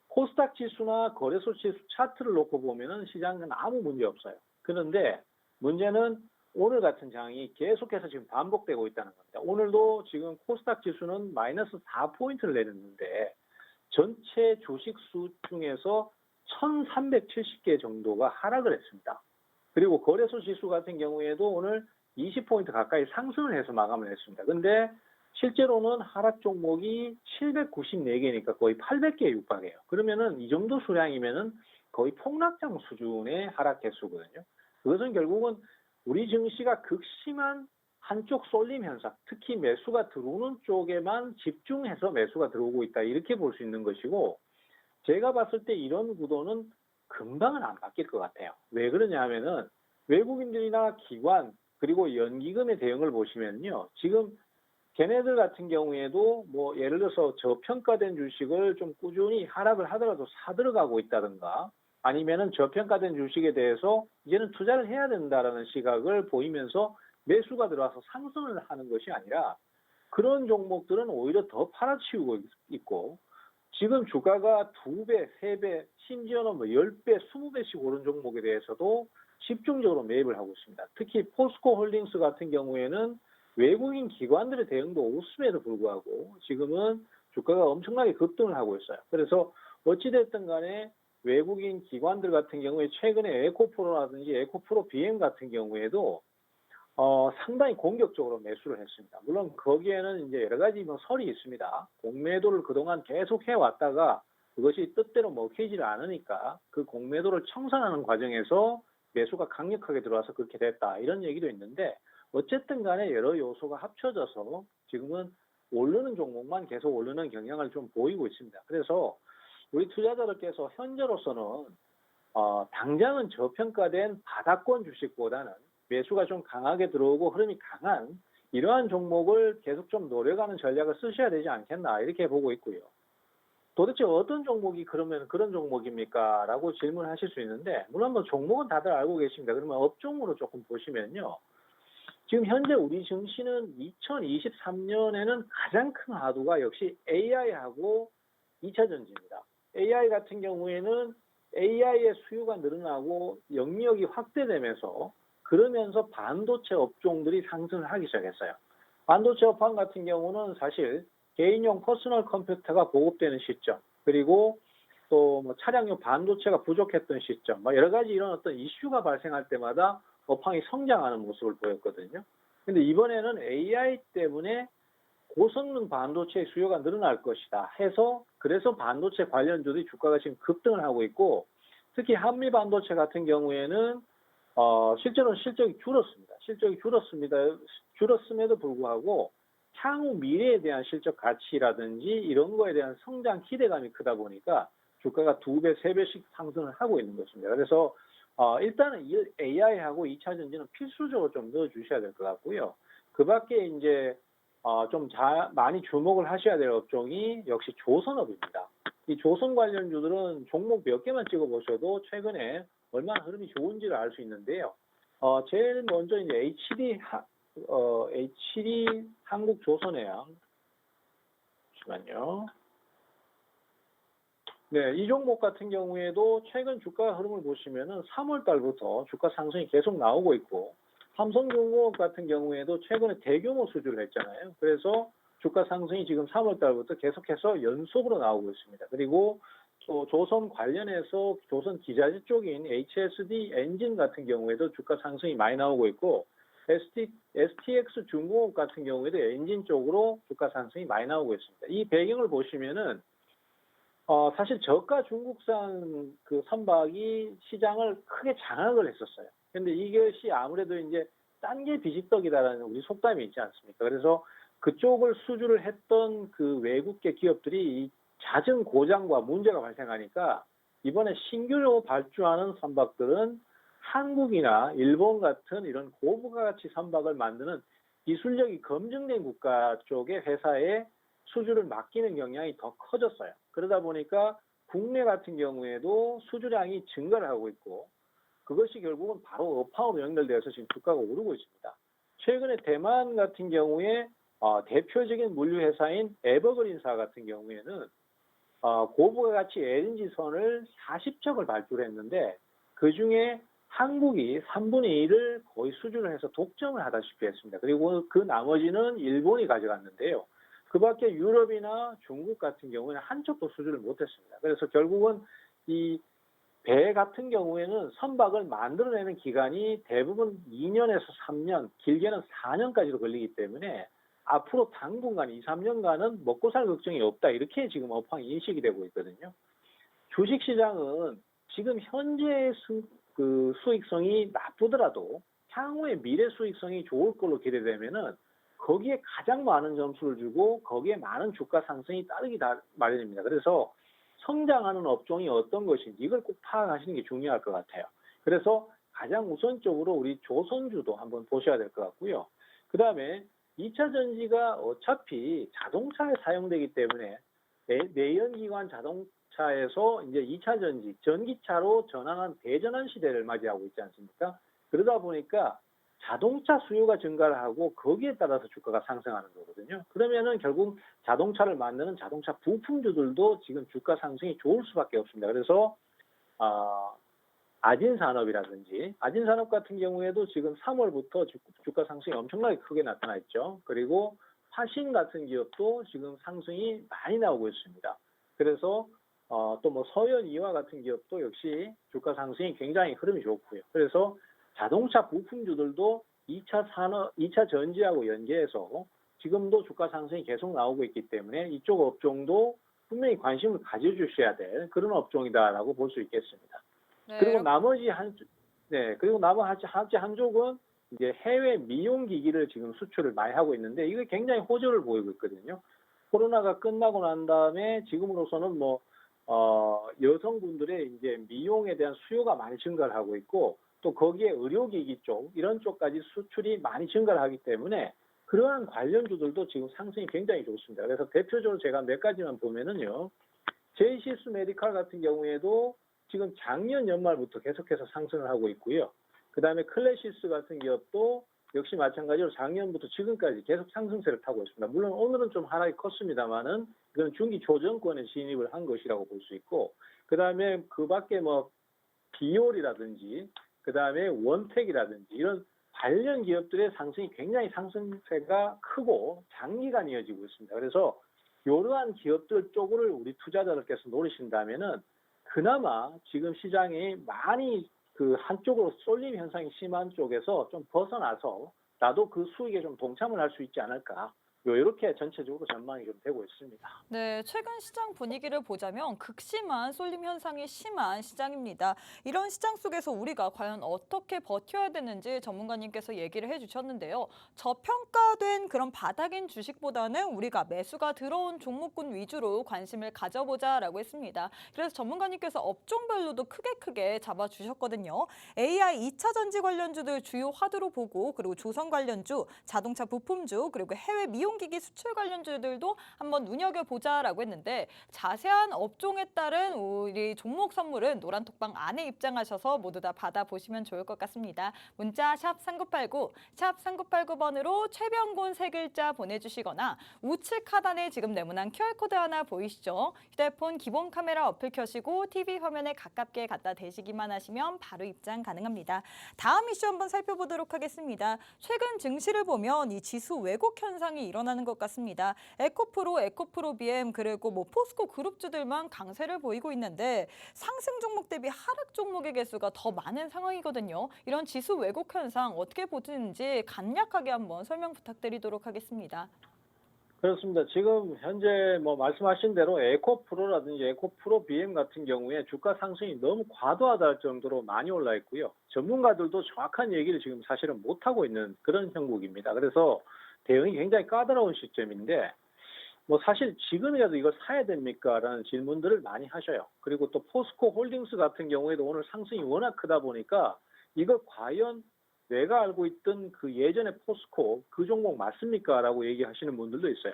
코스닥 지수나 거래소 지수 차트를 놓고 보면은 시장은 아무 문제 없어요. 그런데 문제는 오늘 같은 장이 계속해서 지금 반복되고 있다는 겁니다. 오늘도 지금 코스닥 지수는 마이너스 4포인트를 내렸는데 전체 주식수 중에서 1370개 정도가 하락을 했습니다. 그리고 거래소 지수 같은 경우에도 오늘 20포인트 가까이 상승을 해서 마감을 했습니다. 근데 실제로는 하락 종목이 794개니까 거의 800개에 육박해요. 그러면은 이 정도 수량이면은 거의 폭락장 수준의 하락 개수거든요. 그것은 결국은 우리 증시가 극심한 한쪽 쏠림 현상, 특히 매수가 들어오는 쪽에만 집중해서 매수가 들어오고 있다. 이렇게 볼 수 있는 것이고, 제가 봤을 때 이런 구도는 금방은 안 바뀔 것 같아요. 왜 그러냐 하면은 외국인들이나 기관, 그리고 연기금의 대응을 보시면요. 지금 걔네들 같은 경우에도 뭐 예를 들어서 저평가된 주식을 좀 꾸준히 하락을 하더라도 사들어가고 있다든가 아니면은 저평가된 주식에 대해서 이제는 투자를 해야 된다라는 시각을 보이면서 매수가 들어와서 상승을 하는 것이 아니라 그런 종목들은 오히려 더 팔아치우고 있고 지금 주가가 2배, 3배, 심지어는 뭐 10배, 20배씩 오른 종목에 대해서도 집중적으로 매입을 하고 있습니다. 특히 포스코 홀딩스 같은 경우에는 외국인 기관들의 대응도 없음에도 불구하고 지금은 주가가 엄청나게 급등을 하고 있어요. 그래서 어찌됐든 간에 외국인 기관들 같은 경우에 최근에 에코프로라든지 에코프로 BM 같은 경우에도 상당히 공격적으로 매수를 했습니다. 물론 거기에는 이제 여러 가지 뭐 설이 있습니다. 공매도를 그동안 계속 해왔다가 그것이 뜻대로 먹히질 않으니까 그 공매도를 청산하는 과정에서 매수가 강력하게 들어와서 그렇게 됐다. 이런 얘기도 있는데 어쨌든 간에 여러 요소가 합쳐져서 지금은 오르는 종목만 계속 오르는 경향을 좀 보이고 있습니다. 그래서 우리 투자자들께서 현재로서는 당장은 저평가된 바닥권 주식보다는 매수가 좀 강하게 들어오고 흐름이 강한 이러한 종목을 계속 좀 노려가는 전략을 쓰셔야 되지 않겠나 이렇게 보고 있고요. 도대체 어떤 종목이 그러면 그런 종목입니까? 라고 질문하실 수 있는데 물론 뭐 종목은 다들 알고 계십니다. 그러면 업종으로 조금 보시면요. 지금 현재 우리 증시는 2023년에는 가장 큰 화두가 역시 AI하고 2차 전지입니다. AI 같은 경우에는 AI의 수요가 늘어나고 영역이 확대되면서 그러면서 반도체 업종들이 상승을 하기 시작했어요. 반도체 업황 같은 경우는 사실 개인용 퍼스널 컴퓨터가 보급되는 시점, 그리고 또 뭐 차량용 반도체가 부족했던 시점, 뭐 여러 가지 이런 어떤 이슈가 발생할 때마다 업황이 성장하는 모습을 보였거든요. 근데 이번에는 AI 때문에 고성능 반도체 수요가 늘어날 것이다 해서 그래서 반도체 관련주들이 주가가 지금 급등을 하고 있고 특히 한미 반도체 같은 경우에는 실제로는 실적이 줄었습니다. 줄었음에도 불구하고 향후 미래에 대한 실적 가치라든지 이런 거에 대한 성장 기대감이 크다 보니까 주가가 2배, 3배씩 상승을 하고 있는 것입니다. 그래서 일단은 AI하고 2차 전지는 필수적으로 좀 넣어주셔야 될 것 같고요. 그 밖에 이제 좀 많이 주목을 하셔야 될 업종이 역시 조선업입니다. 이 조선 관련주들은 종목 몇 개만 찍어보셔도 최근에 얼마나 흐름이 좋은지를 알 수 있는데요. 제일 먼저 이제 HD 한국조선해양. 잠시만요. 네, 이 종목 같은 경우에도 최근 주가 흐름을 보시면은 3월 달부터 주가 상승이 계속 나오고 있고, 삼성중공업 같은 경우에도 최근에 대규모 수주를 했잖아요. 그래서 주가 상승이 지금 3월 달부터 계속해서 연속으로 나오고 있습니다. 그리고 또 조선 관련해서 조선 기자재 쪽인 HSD 엔진 같은 경우에도 주가 상승이 많이 나오고 있고, STX 중공업 같은 경우에도 엔진 쪽으로 주가 상승이 많이 나오고 있습니다. 이 배경을 보시면은 사실 저가 중국산 그 선박이 시장을 크게 장악을 했었어요. 근데 이것이 아무래도 이제 딴 게 비지떡이다라는 우리 속담이 있지 않습니까? 그래서 그쪽을 수주를 했던 그 외국계 기업들이 이 잦은 고장과 문제가 발생하니까 이번에 신규로 발주하는 선박들은 한국이나 일본 같은 이런 고부가가치 선박을 만드는 기술력이 검증된 국가 쪽의 회사에 수주를 맡기는 경향이 더 커졌어요. 그러다 보니까 국내 같은 경우에도 수주량이 증가를 하고 있고 그것이 결국은 바로 업황으로 연결되어서 지금 주가가 오르고 있습니다. 최근에 대만 같은 경우에 대표적인 물류회사인 에버그린사 같은 경우에는 고부가가치 LNG선을 40척을 발주를 했는데 그중에 한국이 3분의 1을 거의 수주를 해서 독점을 하다시피 했습니다. 그리고 그 나머지는 일본이 가져갔는데요. 그 밖에 유럽이나 중국 같은 경우에는 한 척도 수주를 못했습니다. 그래서 결국은 이 배 같은 경우에는 선박을 만들어내는 기간이 대부분 2년에서 3년, 길게는 4년까지도 걸리기 때문에 앞으로 당분간 2, 3년간은 먹고 살 걱정이 없다. 이렇게 지금 업황이 인식이 되고 있거든요. 주식시장은 지금 현재의 수익성이 나쁘더라도 향후의 미래 수익성이 좋을 걸로 기대되면은 거기에 가장 많은 점수를 주고 거기에 많은 주가 상승이 따르기 마련입니다. 그래서 성장하는 업종이 어떤 것인지 이걸 꼭 파악하시는 게 중요할 것 같아요. 그래서 가장 우선적으로 우리 조선주도 한번 보셔야 될 것 같고요. 그 다음에 2차 전지가 어차피 자동차에 사용되기 때문에 내연기관 자동차에서 이제 2차 전지, 전기차로 전환한 대전환 시대를 맞이하고 있지 않습니까? 그러다 보니까 자동차 수요가 증가를 하고 거기에 따라서 주가가 상승하는 거거든요. 그러면은 결국 자동차를 만드는 자동차 부품주들도 지금 주가 상승이 좋을 수밖에 없습니다. 그래서 아진산업이라든지 아진산업 같은 경우에도 지금 3월부터 주가 상승이 엄청나게 크게 나타나 있죠. 그리고 화신 같은 기업도 지금 상승이 많이 나오고 있습니다. 그래서 또 뭐 서현 이화 같은 기업도 역시 주가 상승이 굉장히 흐름이 좋고요. 그래서 자동차 부품주들도 2차 산업, 2차 전지하고 연계해서 지금도 주가 상승이 계속 나오고 있기 때문에 이쪽 업종도 분명히 관심을 가져주셔야 될 그런 업종이다라고 볼 수 있겠습니다. 네, 그리고 나머지 한 쪽은 이제 해외 미용 기기를 지금 수출을 많이 하고 있는데 이게 굉장히 호조를 보이고 있거든요. 코로나가 끝나고 난 다음에 지금으로서는 여성분들의 이제 미용에 대한 수요가 많이 증가를 하고 있고 또 거기에 의료기기 쪽 이런 쪽까지 수출이 많이 증가를 하기 때문에 그러한 관련주들도 지금 상승이 굉장히 좋습니다. 그래서 대표적으로 제가 몇 가지만 보면은요. 제이시스 메디칼 같은 경우에도 지금 작년 연말부터 계속해서 상승을 하고 있고요. 그다음에 클래시스 같은 기업도 역시 마찬가지로 작년부터 지금까지 계속 상승세를 타고 있습니다. 물론 오늘은 좀 하락이 컸습니다만은 이건 중기 조정권에 진입을 한 것이라고 볼 수 있고, 그다음에 그 밖에 뭐 비올이라든지 그다음에 원택이라든지 이런 관련 기업들의 상승이 굉장히 상승세가 크고 장기간 이어지고 있습니다. 그래서 이러한 기업들 쪽을 우리 투자자들께서 노리신다면은 그나마 지금 시장이 많이 그 한쪽으로 쏠림 현상이 심한 쪽에서 좀 벗어나서 나도 그 수익에 좀 동참을 할 수 있지 않을까. 이렇게 전체적으로 전망이 좀 되고 있습니다. 네, 최근 시장 분위기를 보자면 극심한 쏠림 현상이 심한 시장입니다. 이런 시장 속에서 우리가 과연 어떻게 버텨야 되는지 전문가님께서 얘기를 해주셨는데요. 저평가된 그런 바닥인 주식보다는 우리가 매수가 들어온 종목군 위주로 관심을 가져보자라고 했습니다. 그래서 전문가님께서 업종별로도 크게 잡아주셨거든요. AI 2차 전지 관련주들 주요 화두로 보고 그리고 조선 관련주, 자동차 부품주, 그리고 해외 미용기기 수출 관련주들도 한번 눈여겨보자라고 했는데 자세한 업종에 따른 우리 종목 선물은 노란톡방 안에 입장하셔서 모두 다 받아보시면 좋을 것 같습니다. 문자 샵 3989, 샵 3989번으로 최병곤 세 글자 보내주시거나 우측 하단에 지금 네모난 QR코드 하나 보이시죠? 휴대폰 기본 카메라 어플 켜시고 TV 화면에 가깝게 갖다 대시기만 하시면 바로 입장 가능합니다. 다음 이슈 한번 살펴보도록 하겠습니다. 최근 증시를 보면 이 지수 왜곡 현상이 일어나는 것 같습니다. 에코프로, 에코프로비엠 그리고 뭐 포스코 그룹주들만 강세를 보이고 있는데 상승 종목 대비 하락 종목의 개수가 더 많은 상황이거든요. 이런 지수 왜곡 현상 어떻게 보시는지 간략하게 한번 설명 부탁드리도록 하겠습니다. 그렇습니다. 지금 현재 뭐 말씀하신 대로 에코프로라든지 에코프로 BM 같은 경우에 주가 상승이 너무 과도하다 할 정도로 많이 올라 있고요. 전문가들도 정확한 얘기를 지금 사실은 못하고 있는 그런 형국입니다. 그래서 대응이 굉장히 까다로운 시점인데 뭐 사실 지금이라도 이걸 사야 됩니까? 라는 질문들을 많이 하셔요. 그리고 또 포스코 홀딩스 같은 경우에도 오늘 상승이 워낙 크다 보니까 이걸 과연 내가 알고 있던 그 예전의 포스코 그 종목 맞습니까? 라고 얘기하시는 분들도 있어요.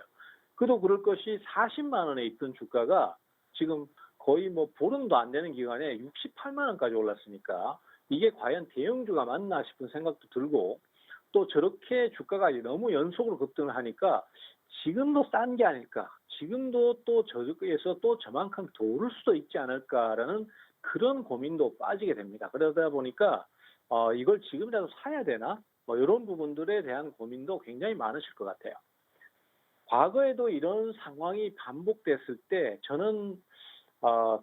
그도 그럴 것이 40만 원에 있던 주가가 지금 거의 뭐 보름도 안 되는 기간에 68만 원까지 올랐으니까 이게 과연 대형주가 맞나 싶은 생각도 들고 또 저렇게 주가가 너무 연속으로 급등을 하니까 지금도 싼 게 아닐까. 지금도 또 저주에서 또 저만큼 더 오를 수도 있지 않을까라는 그런 고민도 빠지게 됩니다. 그러다 보니까 이걸 지금이라도 사야 되나? 뭐 이런 부분들에 대한 고민도 굉장히 많으실 것 같아요. 과거에도 이런 상황이 반복됐을 때 저는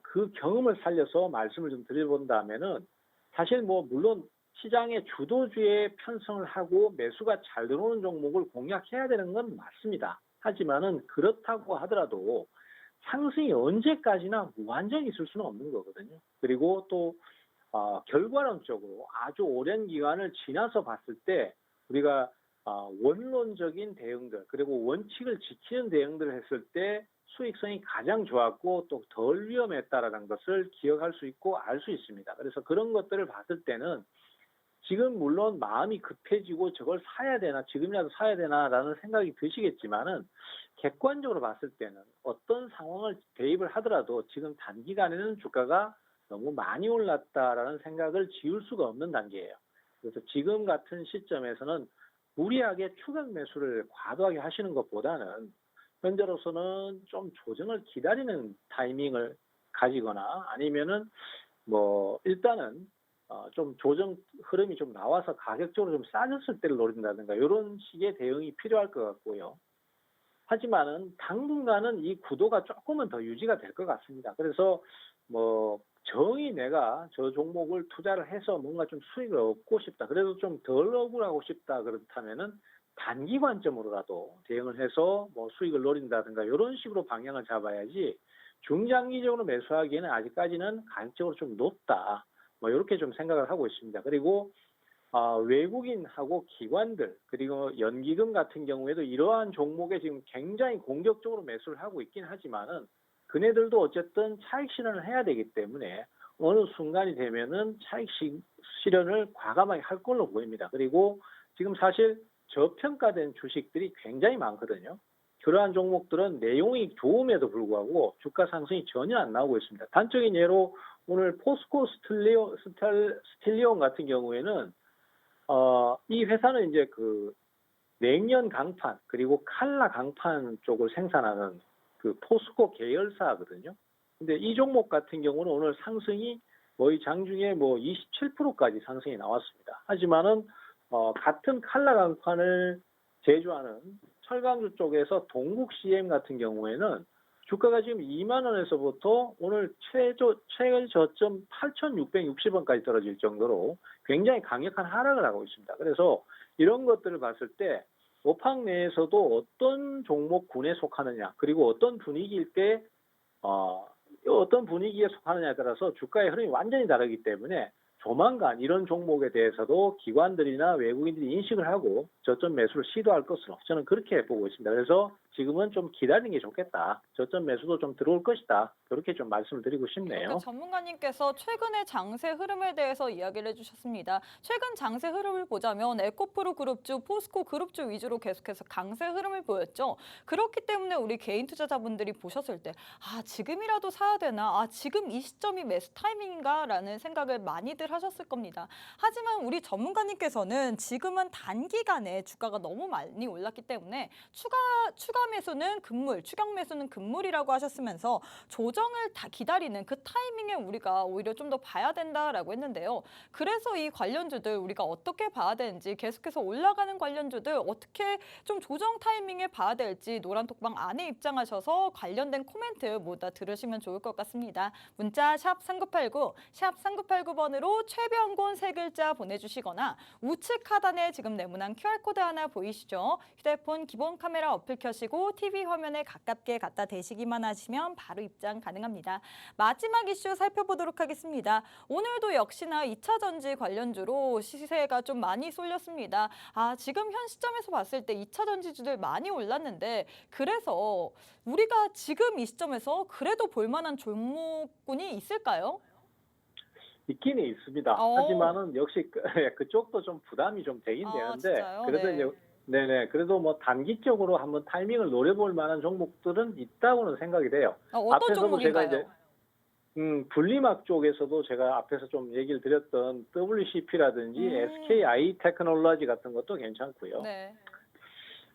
그 경험을 살려서 말씀을 좀 드려본다면은 사실 뭐 물론 시장의 주도주에 편성을 하고 매수가 잘 들어오는 종목을 공략해야 되는 건 맞습니다. 하지만은 그렇다고 하더라도 상승이 언제까지나 무한정이 있을 수는 없는 거거든요. 그리고 또 결과론적으로 아주 오랜 기간을 지나서 봤을 때 우리가 원론적인 대응들 그리고 원칙을 지키는 대응들을 했을 때 수익성이 가장 좋았고 또 덜 위험했다라는 것을 기억할 수 있고 알 수 있습니다. 그래서 그런 것들을 봤을 때는 지금 물론 마음이 급해지고 저걸 사야 되나 지금이라도 사야 되나라는 생각이 드시겠지만은 객관적으로 봤을 때는 어떤 상황을 대입을 하더라도 지금 단기간에는 주가가 너무 많이 올랐다라는 생각을 지울 수가 없는 단계예요. 그래서 지금 같은 시점에서는 무리하게 추격 매수를 과도하게 하시는 것보다는 현재로서는 좀 조정을 기다리는 타이밍을 가지거나 아니면은 뭐 일단은 좀 조정 흐름이 좀 나와서 가격적으로 좀 싸졌을 때를 노린다든가 이런 식의 대응이 필요할 것 같고요. 하지만은 당분간은 이 구도가 조금은 더 유지가 될 것 같습니다. 그래서 뭐 정의 내가 저 종목을 투자를 해서 뭔가 좀 수익을 얻고 싶다. 그래도 좀 덜 억울하고 싶다. 그렇다면은 단기 관점으로라도 대응을 해서 뭐 수익을 노린다든가 이런 식으로 방향을 잡아야지 중장기적으로 매수하기에는 아직까지는 가격적으로 좀 높다. 뭐 이렇게 좀 생각을 하고 있습니다. 그리고 외국인하고 기관들 그리고 연기금 같은 경우에도 이러한 종목에 지금 굉장히 공격적으로 매수를 하고 있긴 하지만은 그네들도 어쨌든 차익 실현을 해야 되기 때문에 어느 순간이 되면은 차익 실현을 과감하게 할 걸로 보입니다. 그리고 지금 사실 저평가된 주식들이 굉장히 많거든요. 그러한 종목들은 내용이 좋음에도 불구하고 주가 상승이 전혀 안 나오고 있습니다. 단적인 예로 오늘 포스코 스틸리온 같은 경우에는 이 회사는 이제 그 냉연 강판 그리고 칼라 강판 쪽을 생산하는 그 포스코 계열사거든요. 근데 이 종목 같은 경우는 오늘 상승이 거의 장중에 뭐 27%까지 상승이 나왔습니다. 하지만은 같은 칼라 강판을 제조하는 철강주 쪽에서 동국 CM 같은 경우에는 주가가 지금 2만 원에서부터 오늘 최저점 8,660원까지 떨어질 정도로 굉장히 강력한 하락을 하고 있습니다. 그래서 이런 것들을 봤을 때 오팡 내에서도 어떤 종목군에 속하느냐 그리고 어떤 분위기일 때 어떤 분위기에 속하느냐에 따라서 주가의 흐름이 완전히 다르기 때문에 조만간 이런 종목에 대해서도 기관들이나 외국인들이 인식을 하고 저점 매수를 시도할 것으로 저는 그렇게 보고 있습니다. 그래서 지금은 좀 기다리는 게 좋겠다. 저점 매수도 좀 들어올 것이다. 그렇게 좀 말씀을 드리고 싶네요. 이렇게 전문가님께서 최근의 장세 흐름에 대해서 이야기를 해주셨습니다. 최근 장세 흐름을 보자면 에코프로 그룹주, 포스코 그룹주 위주로 계속해서 강세 흐름을 보였죠. 그렇기 때문에 우리 개인 투자자분들이 보셨을 때 지금이라도 사야 되나? 지금 이 시점이 매수 타이밍인가? 라는 생각을 많이들 하셨을 겁니다. 하지만 우리 전문가님께서는 지금은 단기간에 주가가 너무 많이 올랐기 때문에 추가 매수는 금물, 추격 매수는 금물이라고 하셨으면서 조정을 다 기다리는 그 타이밍에 우리가 오히려 좀 더 봐야 된다라고 했는데요. 그래서 이 관련주들 우리가 어떻게 봐야 되는지 계속해서 올라가는 관련주들 어떻게 좀 조정 타이밍에 봐야 될지 노란톡방 안에 입장하셔서 관련된 코멘트 모두 다 들으시면 좋을 것 같습니다. 문자 샵 3989, 샵 3989번으로 최병곤 세 글자 보내주시거나 우측 하단에 지금 네모난 QR코드 하나 보이시죠? 휴대폰 기본 카메라 어플 켜시고 TV 화면에 가깝게 갖다 대시기만 하시면 바로 입장 가능합니다. 마지막 이슈 살펴보도록 하겠습니다. 오늘도 역시나 2차 전지 관련주로 시세가 좀 많이 쏠렸습니다. 지금 현 시점에서 봤을 때 2차 전지주들 많이 올랐는데 그래서 우리가 지금 이 시점에서 그래도 볼만한 종목군이 있을까요? 있기는 있습니다. 하지만은 역시 그쪽도 좀 부담이 좀 되긴 되는데 진짜요? 그래도 네. 이제 네네 그래도 뭐 단기적으로 한번 타이밍을 노려볼 만한 종목들은 있다고는 생각이 돼요. 어떤 앞에서도 제가 종목인가요? 이제 분리막 쪽에서도 제가 앞에서 좀 얘기를 드렸던 WCP라든지 SKI 테크놀로지 같은 것도 괜찮고요. 네.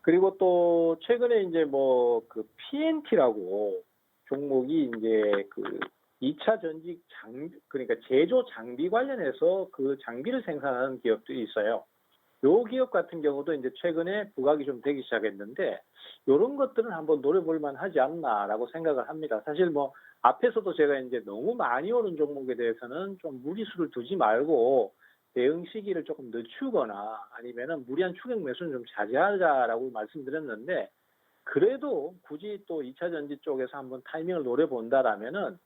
그리고 또 최근에 이제 뭐 그 PNT라고 종목이 이제 그 2차 전지 그러니까 제조 장비 관련해서 그 장비를 생산하는 기업들이 있어요. 요 기업 같은 경우도 이제 최근에 부각이 좀 되기 시작했는데 이런 것들은 한번 노려볼 만하지 않나라고 생각을 합니다. 사실 뭐 앞에서도 제가 이제 너무 많이 오른 종목에 대해서는 좀 무리수를 두지 말고 대응 시기를 조금 늦추거나 아니면은 무리한 추격 매수는 좀 자제하자라고 말씀드렸는데 그래도 굳이 또 2차 전지 쪽에서 한번 타이밍을 노려본다라면은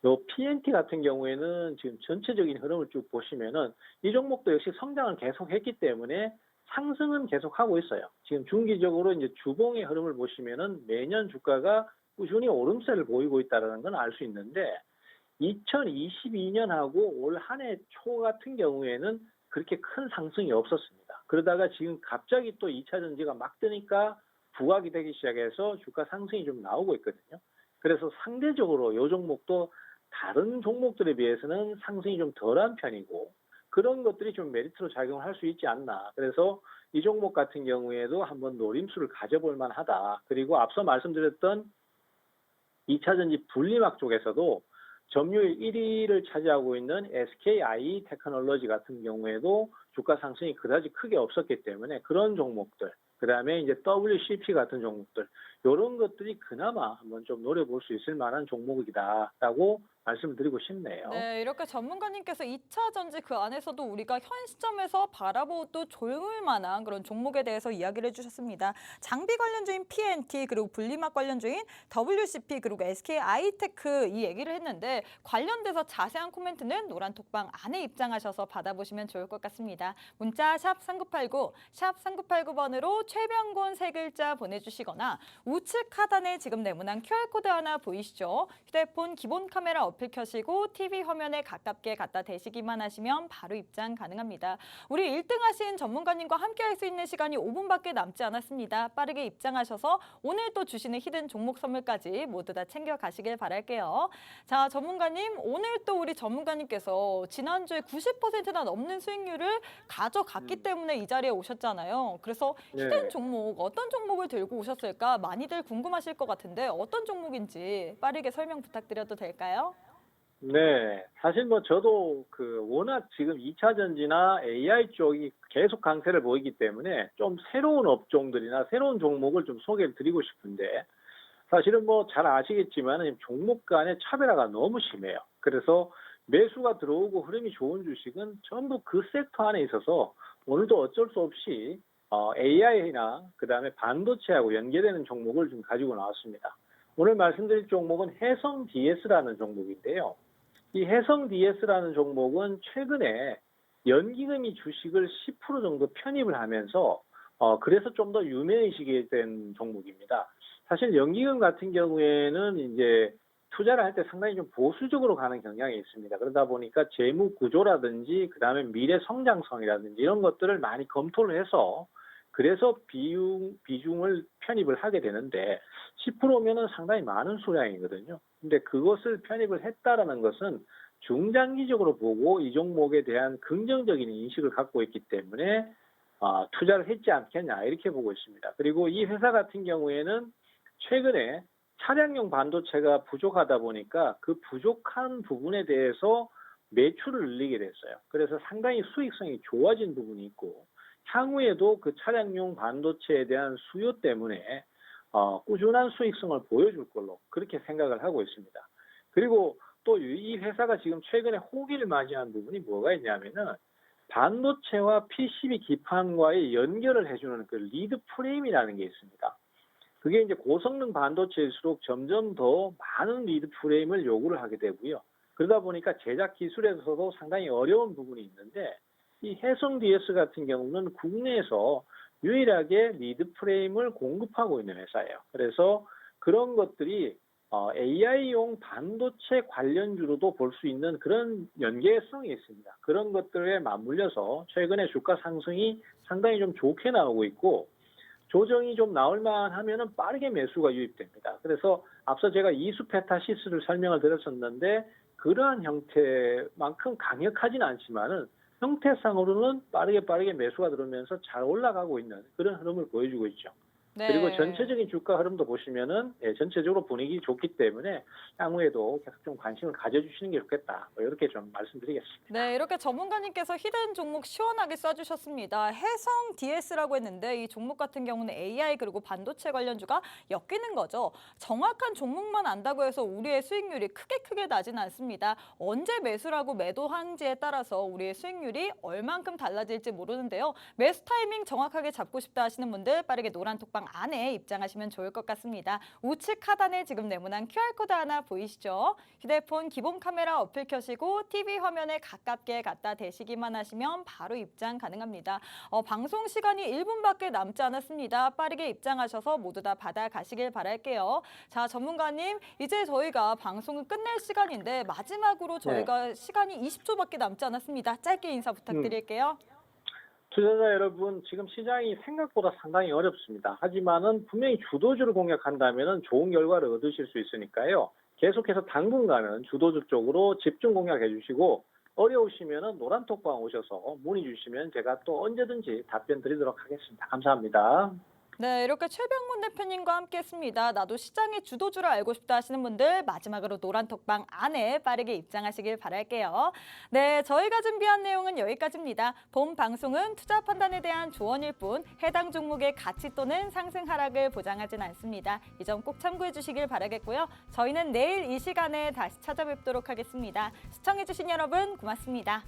요 PNT 같은 경우에는 지금 전체적인 흐름을 쭉 보시면은 이 종목도 역시 성장을 계속했기 때문에 상승은 계속하고 있어요. 지금 중기적으로 이제 주봉의 흐름을 보시면은 매년 주가가 꾸준히 오름세를 보이고 있다는 건 알 수 있는데 2022년하고 올 한 해 초 같은 경우에는 그렇게 큰 상승이 없었습니다. 그러다가 지금 갑자기 또 2차 전지가 막 뜨니까 부각이 되기 시작해서 주가 상승이 좀 나오고 있거든요. 그래서 상대적으로 이 종목도 다른 종목들에 비해서는 상승이 좀 덜한 편이고 그런 것들이 좀 메리트로 작용을 할 수 있지 않나. 그래서 이 종목 같은 경우에도 한번 노림수를 가져볼 만하다. 그리고 앞서 말씀드렸던 2차 전지 분리막 쪽에서도 점유율 1위를 차지하고 있는 SKI 테크놀로지 같은 경우에도 주가 상승이 그다지 크게 없었기 때문에 그런 종목들 그다음에 이제 WCP 같은 종목들, 요런 것들이 그나마 한번 좀 노려볼 수 있을 만한 종목이다라고 말씀드리고 싶네요. 네, 이렇게 전문가님께서 2차 전지 그 안에서도 우리가 현 시점에서 바라보도 좋을 만한 그런 종목에 대해서 이야기를 해주셨습니다. 장비 관련주인 PNT 그리고 분리막 관련주인 WCP 그리고 SK 아이테크 이 얘기를 했는데 관련돼서 자세한 코멘트는 노란톡방 안에 입장하셔서 받아보시면 좋을 것 같습니다. 문자 샵 3989, 샵 3989번으로 최병곤 세 글자 보내주시거나 우측 하단에 지금 네모난 QR코드 하나 보이시죠? 휴대폰 기본 카메라 어플 켜시고 TV 화면에 가깝게 갖다 대시기만 하시면 바로 입장 가능합니다. 우리 1등 하신 전문가님과 함께 할 수 있는 시간이 5분밖에 남지 않았습니다. 빠르게 입장하셔서 오늘 또 주시는 히든 종목 선물까지 모두 다 챙겨 가시길 바랄게요. 자, 전문가님, 오늘 또 우리 전문가님께서 지난주에 90%나 넘는 수익률을 가져갔기 때문에 이 자리에 오셨잖아요. 그래서 히든 네. 종목, 어떤 종목을 들고 오셨을까 많이들 궁금하실 것 같은데 어떤 종목인지 빠르게 설명 부탁드려도 될까요? 네, 사실 뭐 저도 워낙 지금 2차 전지나 AI 쪽이 계속 강세를 보이기 때문에 좀 새로운 업종들이나 새로운 종목을 좀 소개를 드리고 싶은데 사실은 뭐 잘 아시겠지만 종목 간의 차별화가 너무 심해요. 그래서 매수가 들어오고 흐름이 좋은 주식은 전부 그 섹터 안에 있어서 오늘도 어쩔 수 없이 AI나 그다음에 반도체하고 연계되는 종목을 좀 가지고 나왔습니다. 오늘 말씀드릴 종목은 해성 DS라는 종목인데요. 이 해성 DS라는 종목은 최근에 연기금이 주식을 10% 정도 편입을 하면서 그래서 좀 더 유명해지게 된 종목입니다. 사실 연기금 같은 경우에는 이제 투자를 할 때 상당히 좀 보수적으로 가는 경향이 있습니다. 그러다 보니까 재무 구조라든지 그다음에 미래 성장성이라든지 이런 것들을 많이 검토를 해서 그래서 비중을 편입을 하게 되는데 10%면은 상당히 많은 수량이거든요. 근데 그것을 편입을 했다라는 것은 중장기적으로 보고 이 종목에 대한 긍정적인 인식을 갖고 있기 때문에 투자를 했지 않겠냐 이렇게 보고 있습니다. 그리고 이 회사 같은 경우에는 최근에 차량용 반도체가 부족하다 보니까 그 부족한 부분에 대해서 매출을 늘리게 됐어요. 그래서 상당히 수익성이 좋아진 부분이 있고 향후에도 그 차량용 반도체에 대한 수요 때문에 꾸준한 수익성을 보여줄 걸로 그렇게 생각을 하고 있습니다. 그리고 또 이 회사가 지금 최근에 호기를 맞이한 부분이 뭐가 있냐면은 반도체와 PCB 기판과의 연결을 해주는 그 리드 프레임이라는 게 있습니다. 그게 이제 고성능 반도체일수록 점점 더 많은 리드 프레임을 요구를 하게 되고요. 그러다 보니까 제작 기술에서도 상당히 어려운 부분이 있는데 이 해성 DS 같은 경우는 국내에서 유일하게 리드 프레임을 공급하고 있는 회사예요. 그래서 그런 것들이 AI용 반도체 관련주로도 볼 수 있는 그런 연계성이 있습니다. 그런 것들에 맞물려서 최근에 주가 상승이 상당히 좀 좋게 나오고 있고 조정이 좀 나올 만하면은 빠르게 매수가 유입됩니다. 그래서 앞서 제가 이수페타시스를 설명을 드렸었는데 그러한 형태만큼 강력하진 않지만은 형태상으로는 빠르게 매수가 들어오면서 잘 올라가고 있는 그런 흐름을 보여주고 있죠. 그리고 네. 전체적인 주가 흐름도 보시면은 전체적으로 분위기 좋기 때문에 향후에도 계속 좀 관심을 가져주시는 게 좋겠다. 뭐 이렇게 좀 말씀드리겠습니다. 네, 이렇게 전문가님께서 히든 종목 시원하게 써주셨습니다. 해성 DS라고 했는데 이 종목 같은 경우는 AI 그리고 반도체 관련주가 엮이는 거죠. 정확한 종목만 안다고 해서 우리의 수익률이 크게 나지는 않습니다. 언제 매수라고 매도한지에 따라서 우리의 수익률이 얼만큼 달라질지 모르는데요. 매수 타이밍 정확하게 잡고 싶다 하시는 분들 빠르게 노란톡방 안에 입장하시면 좋을 것 같습니다. 우측 하단에 지금 네모난 QR코드 하나 보이시죠? 휴대폰 기본 카메라 어플 켜시고 TV 화면에 가깝게 갖다 대시기만 하시면 바로 입장 가능합니다. 방송 시간이 1분밖에 남지 않았습니다. 빠르게 입장하셔서 모두 다 받아가시길 바랄게요. 자, 전문가님, 이제 저희가 방송을 끝낼 시간인데 마지막으로 저희가 시간이 20초밖에 남지 않았습니다. 짧게 인사 부탁드릴게요. 투자자 여러분, 지금 시장이 생각보다 상당히 어렵습니다. 하지만은 분명히 주도주를 공략한다면은 좋은 결과를 얻으실 수 있으니까요. 계속해서 당분간은 주도주 쪽으로 집중 공략해 주시고 어려우시면은 노란톡방 오셔서 문의 주시면 제가 또 언제든지 답변 드리도록 하겠습니다. 감사합니다. 네, 이렇게 최병문 대표님과 함께했습니다. 나도 시장의 주도주를 알고 싶다 하시는 분들 마지막으로 노란 톡방 안에 빠르게 입장하시길 바랄게요. 네, 저희가 준비한 내용은 여기까지입니다. 본 방송은 투자 판단에 대한 조언일 뿐 해당 종목의 가치 또는 상승 하락을 보장하진 않습니다. 이 점 꼭 참고해 주시길 바라겠고요. 저희는 내일 이 시간에 다시 찾아뵙도록 하겠습니다. 시청해 주신 여러분 고맙습니다.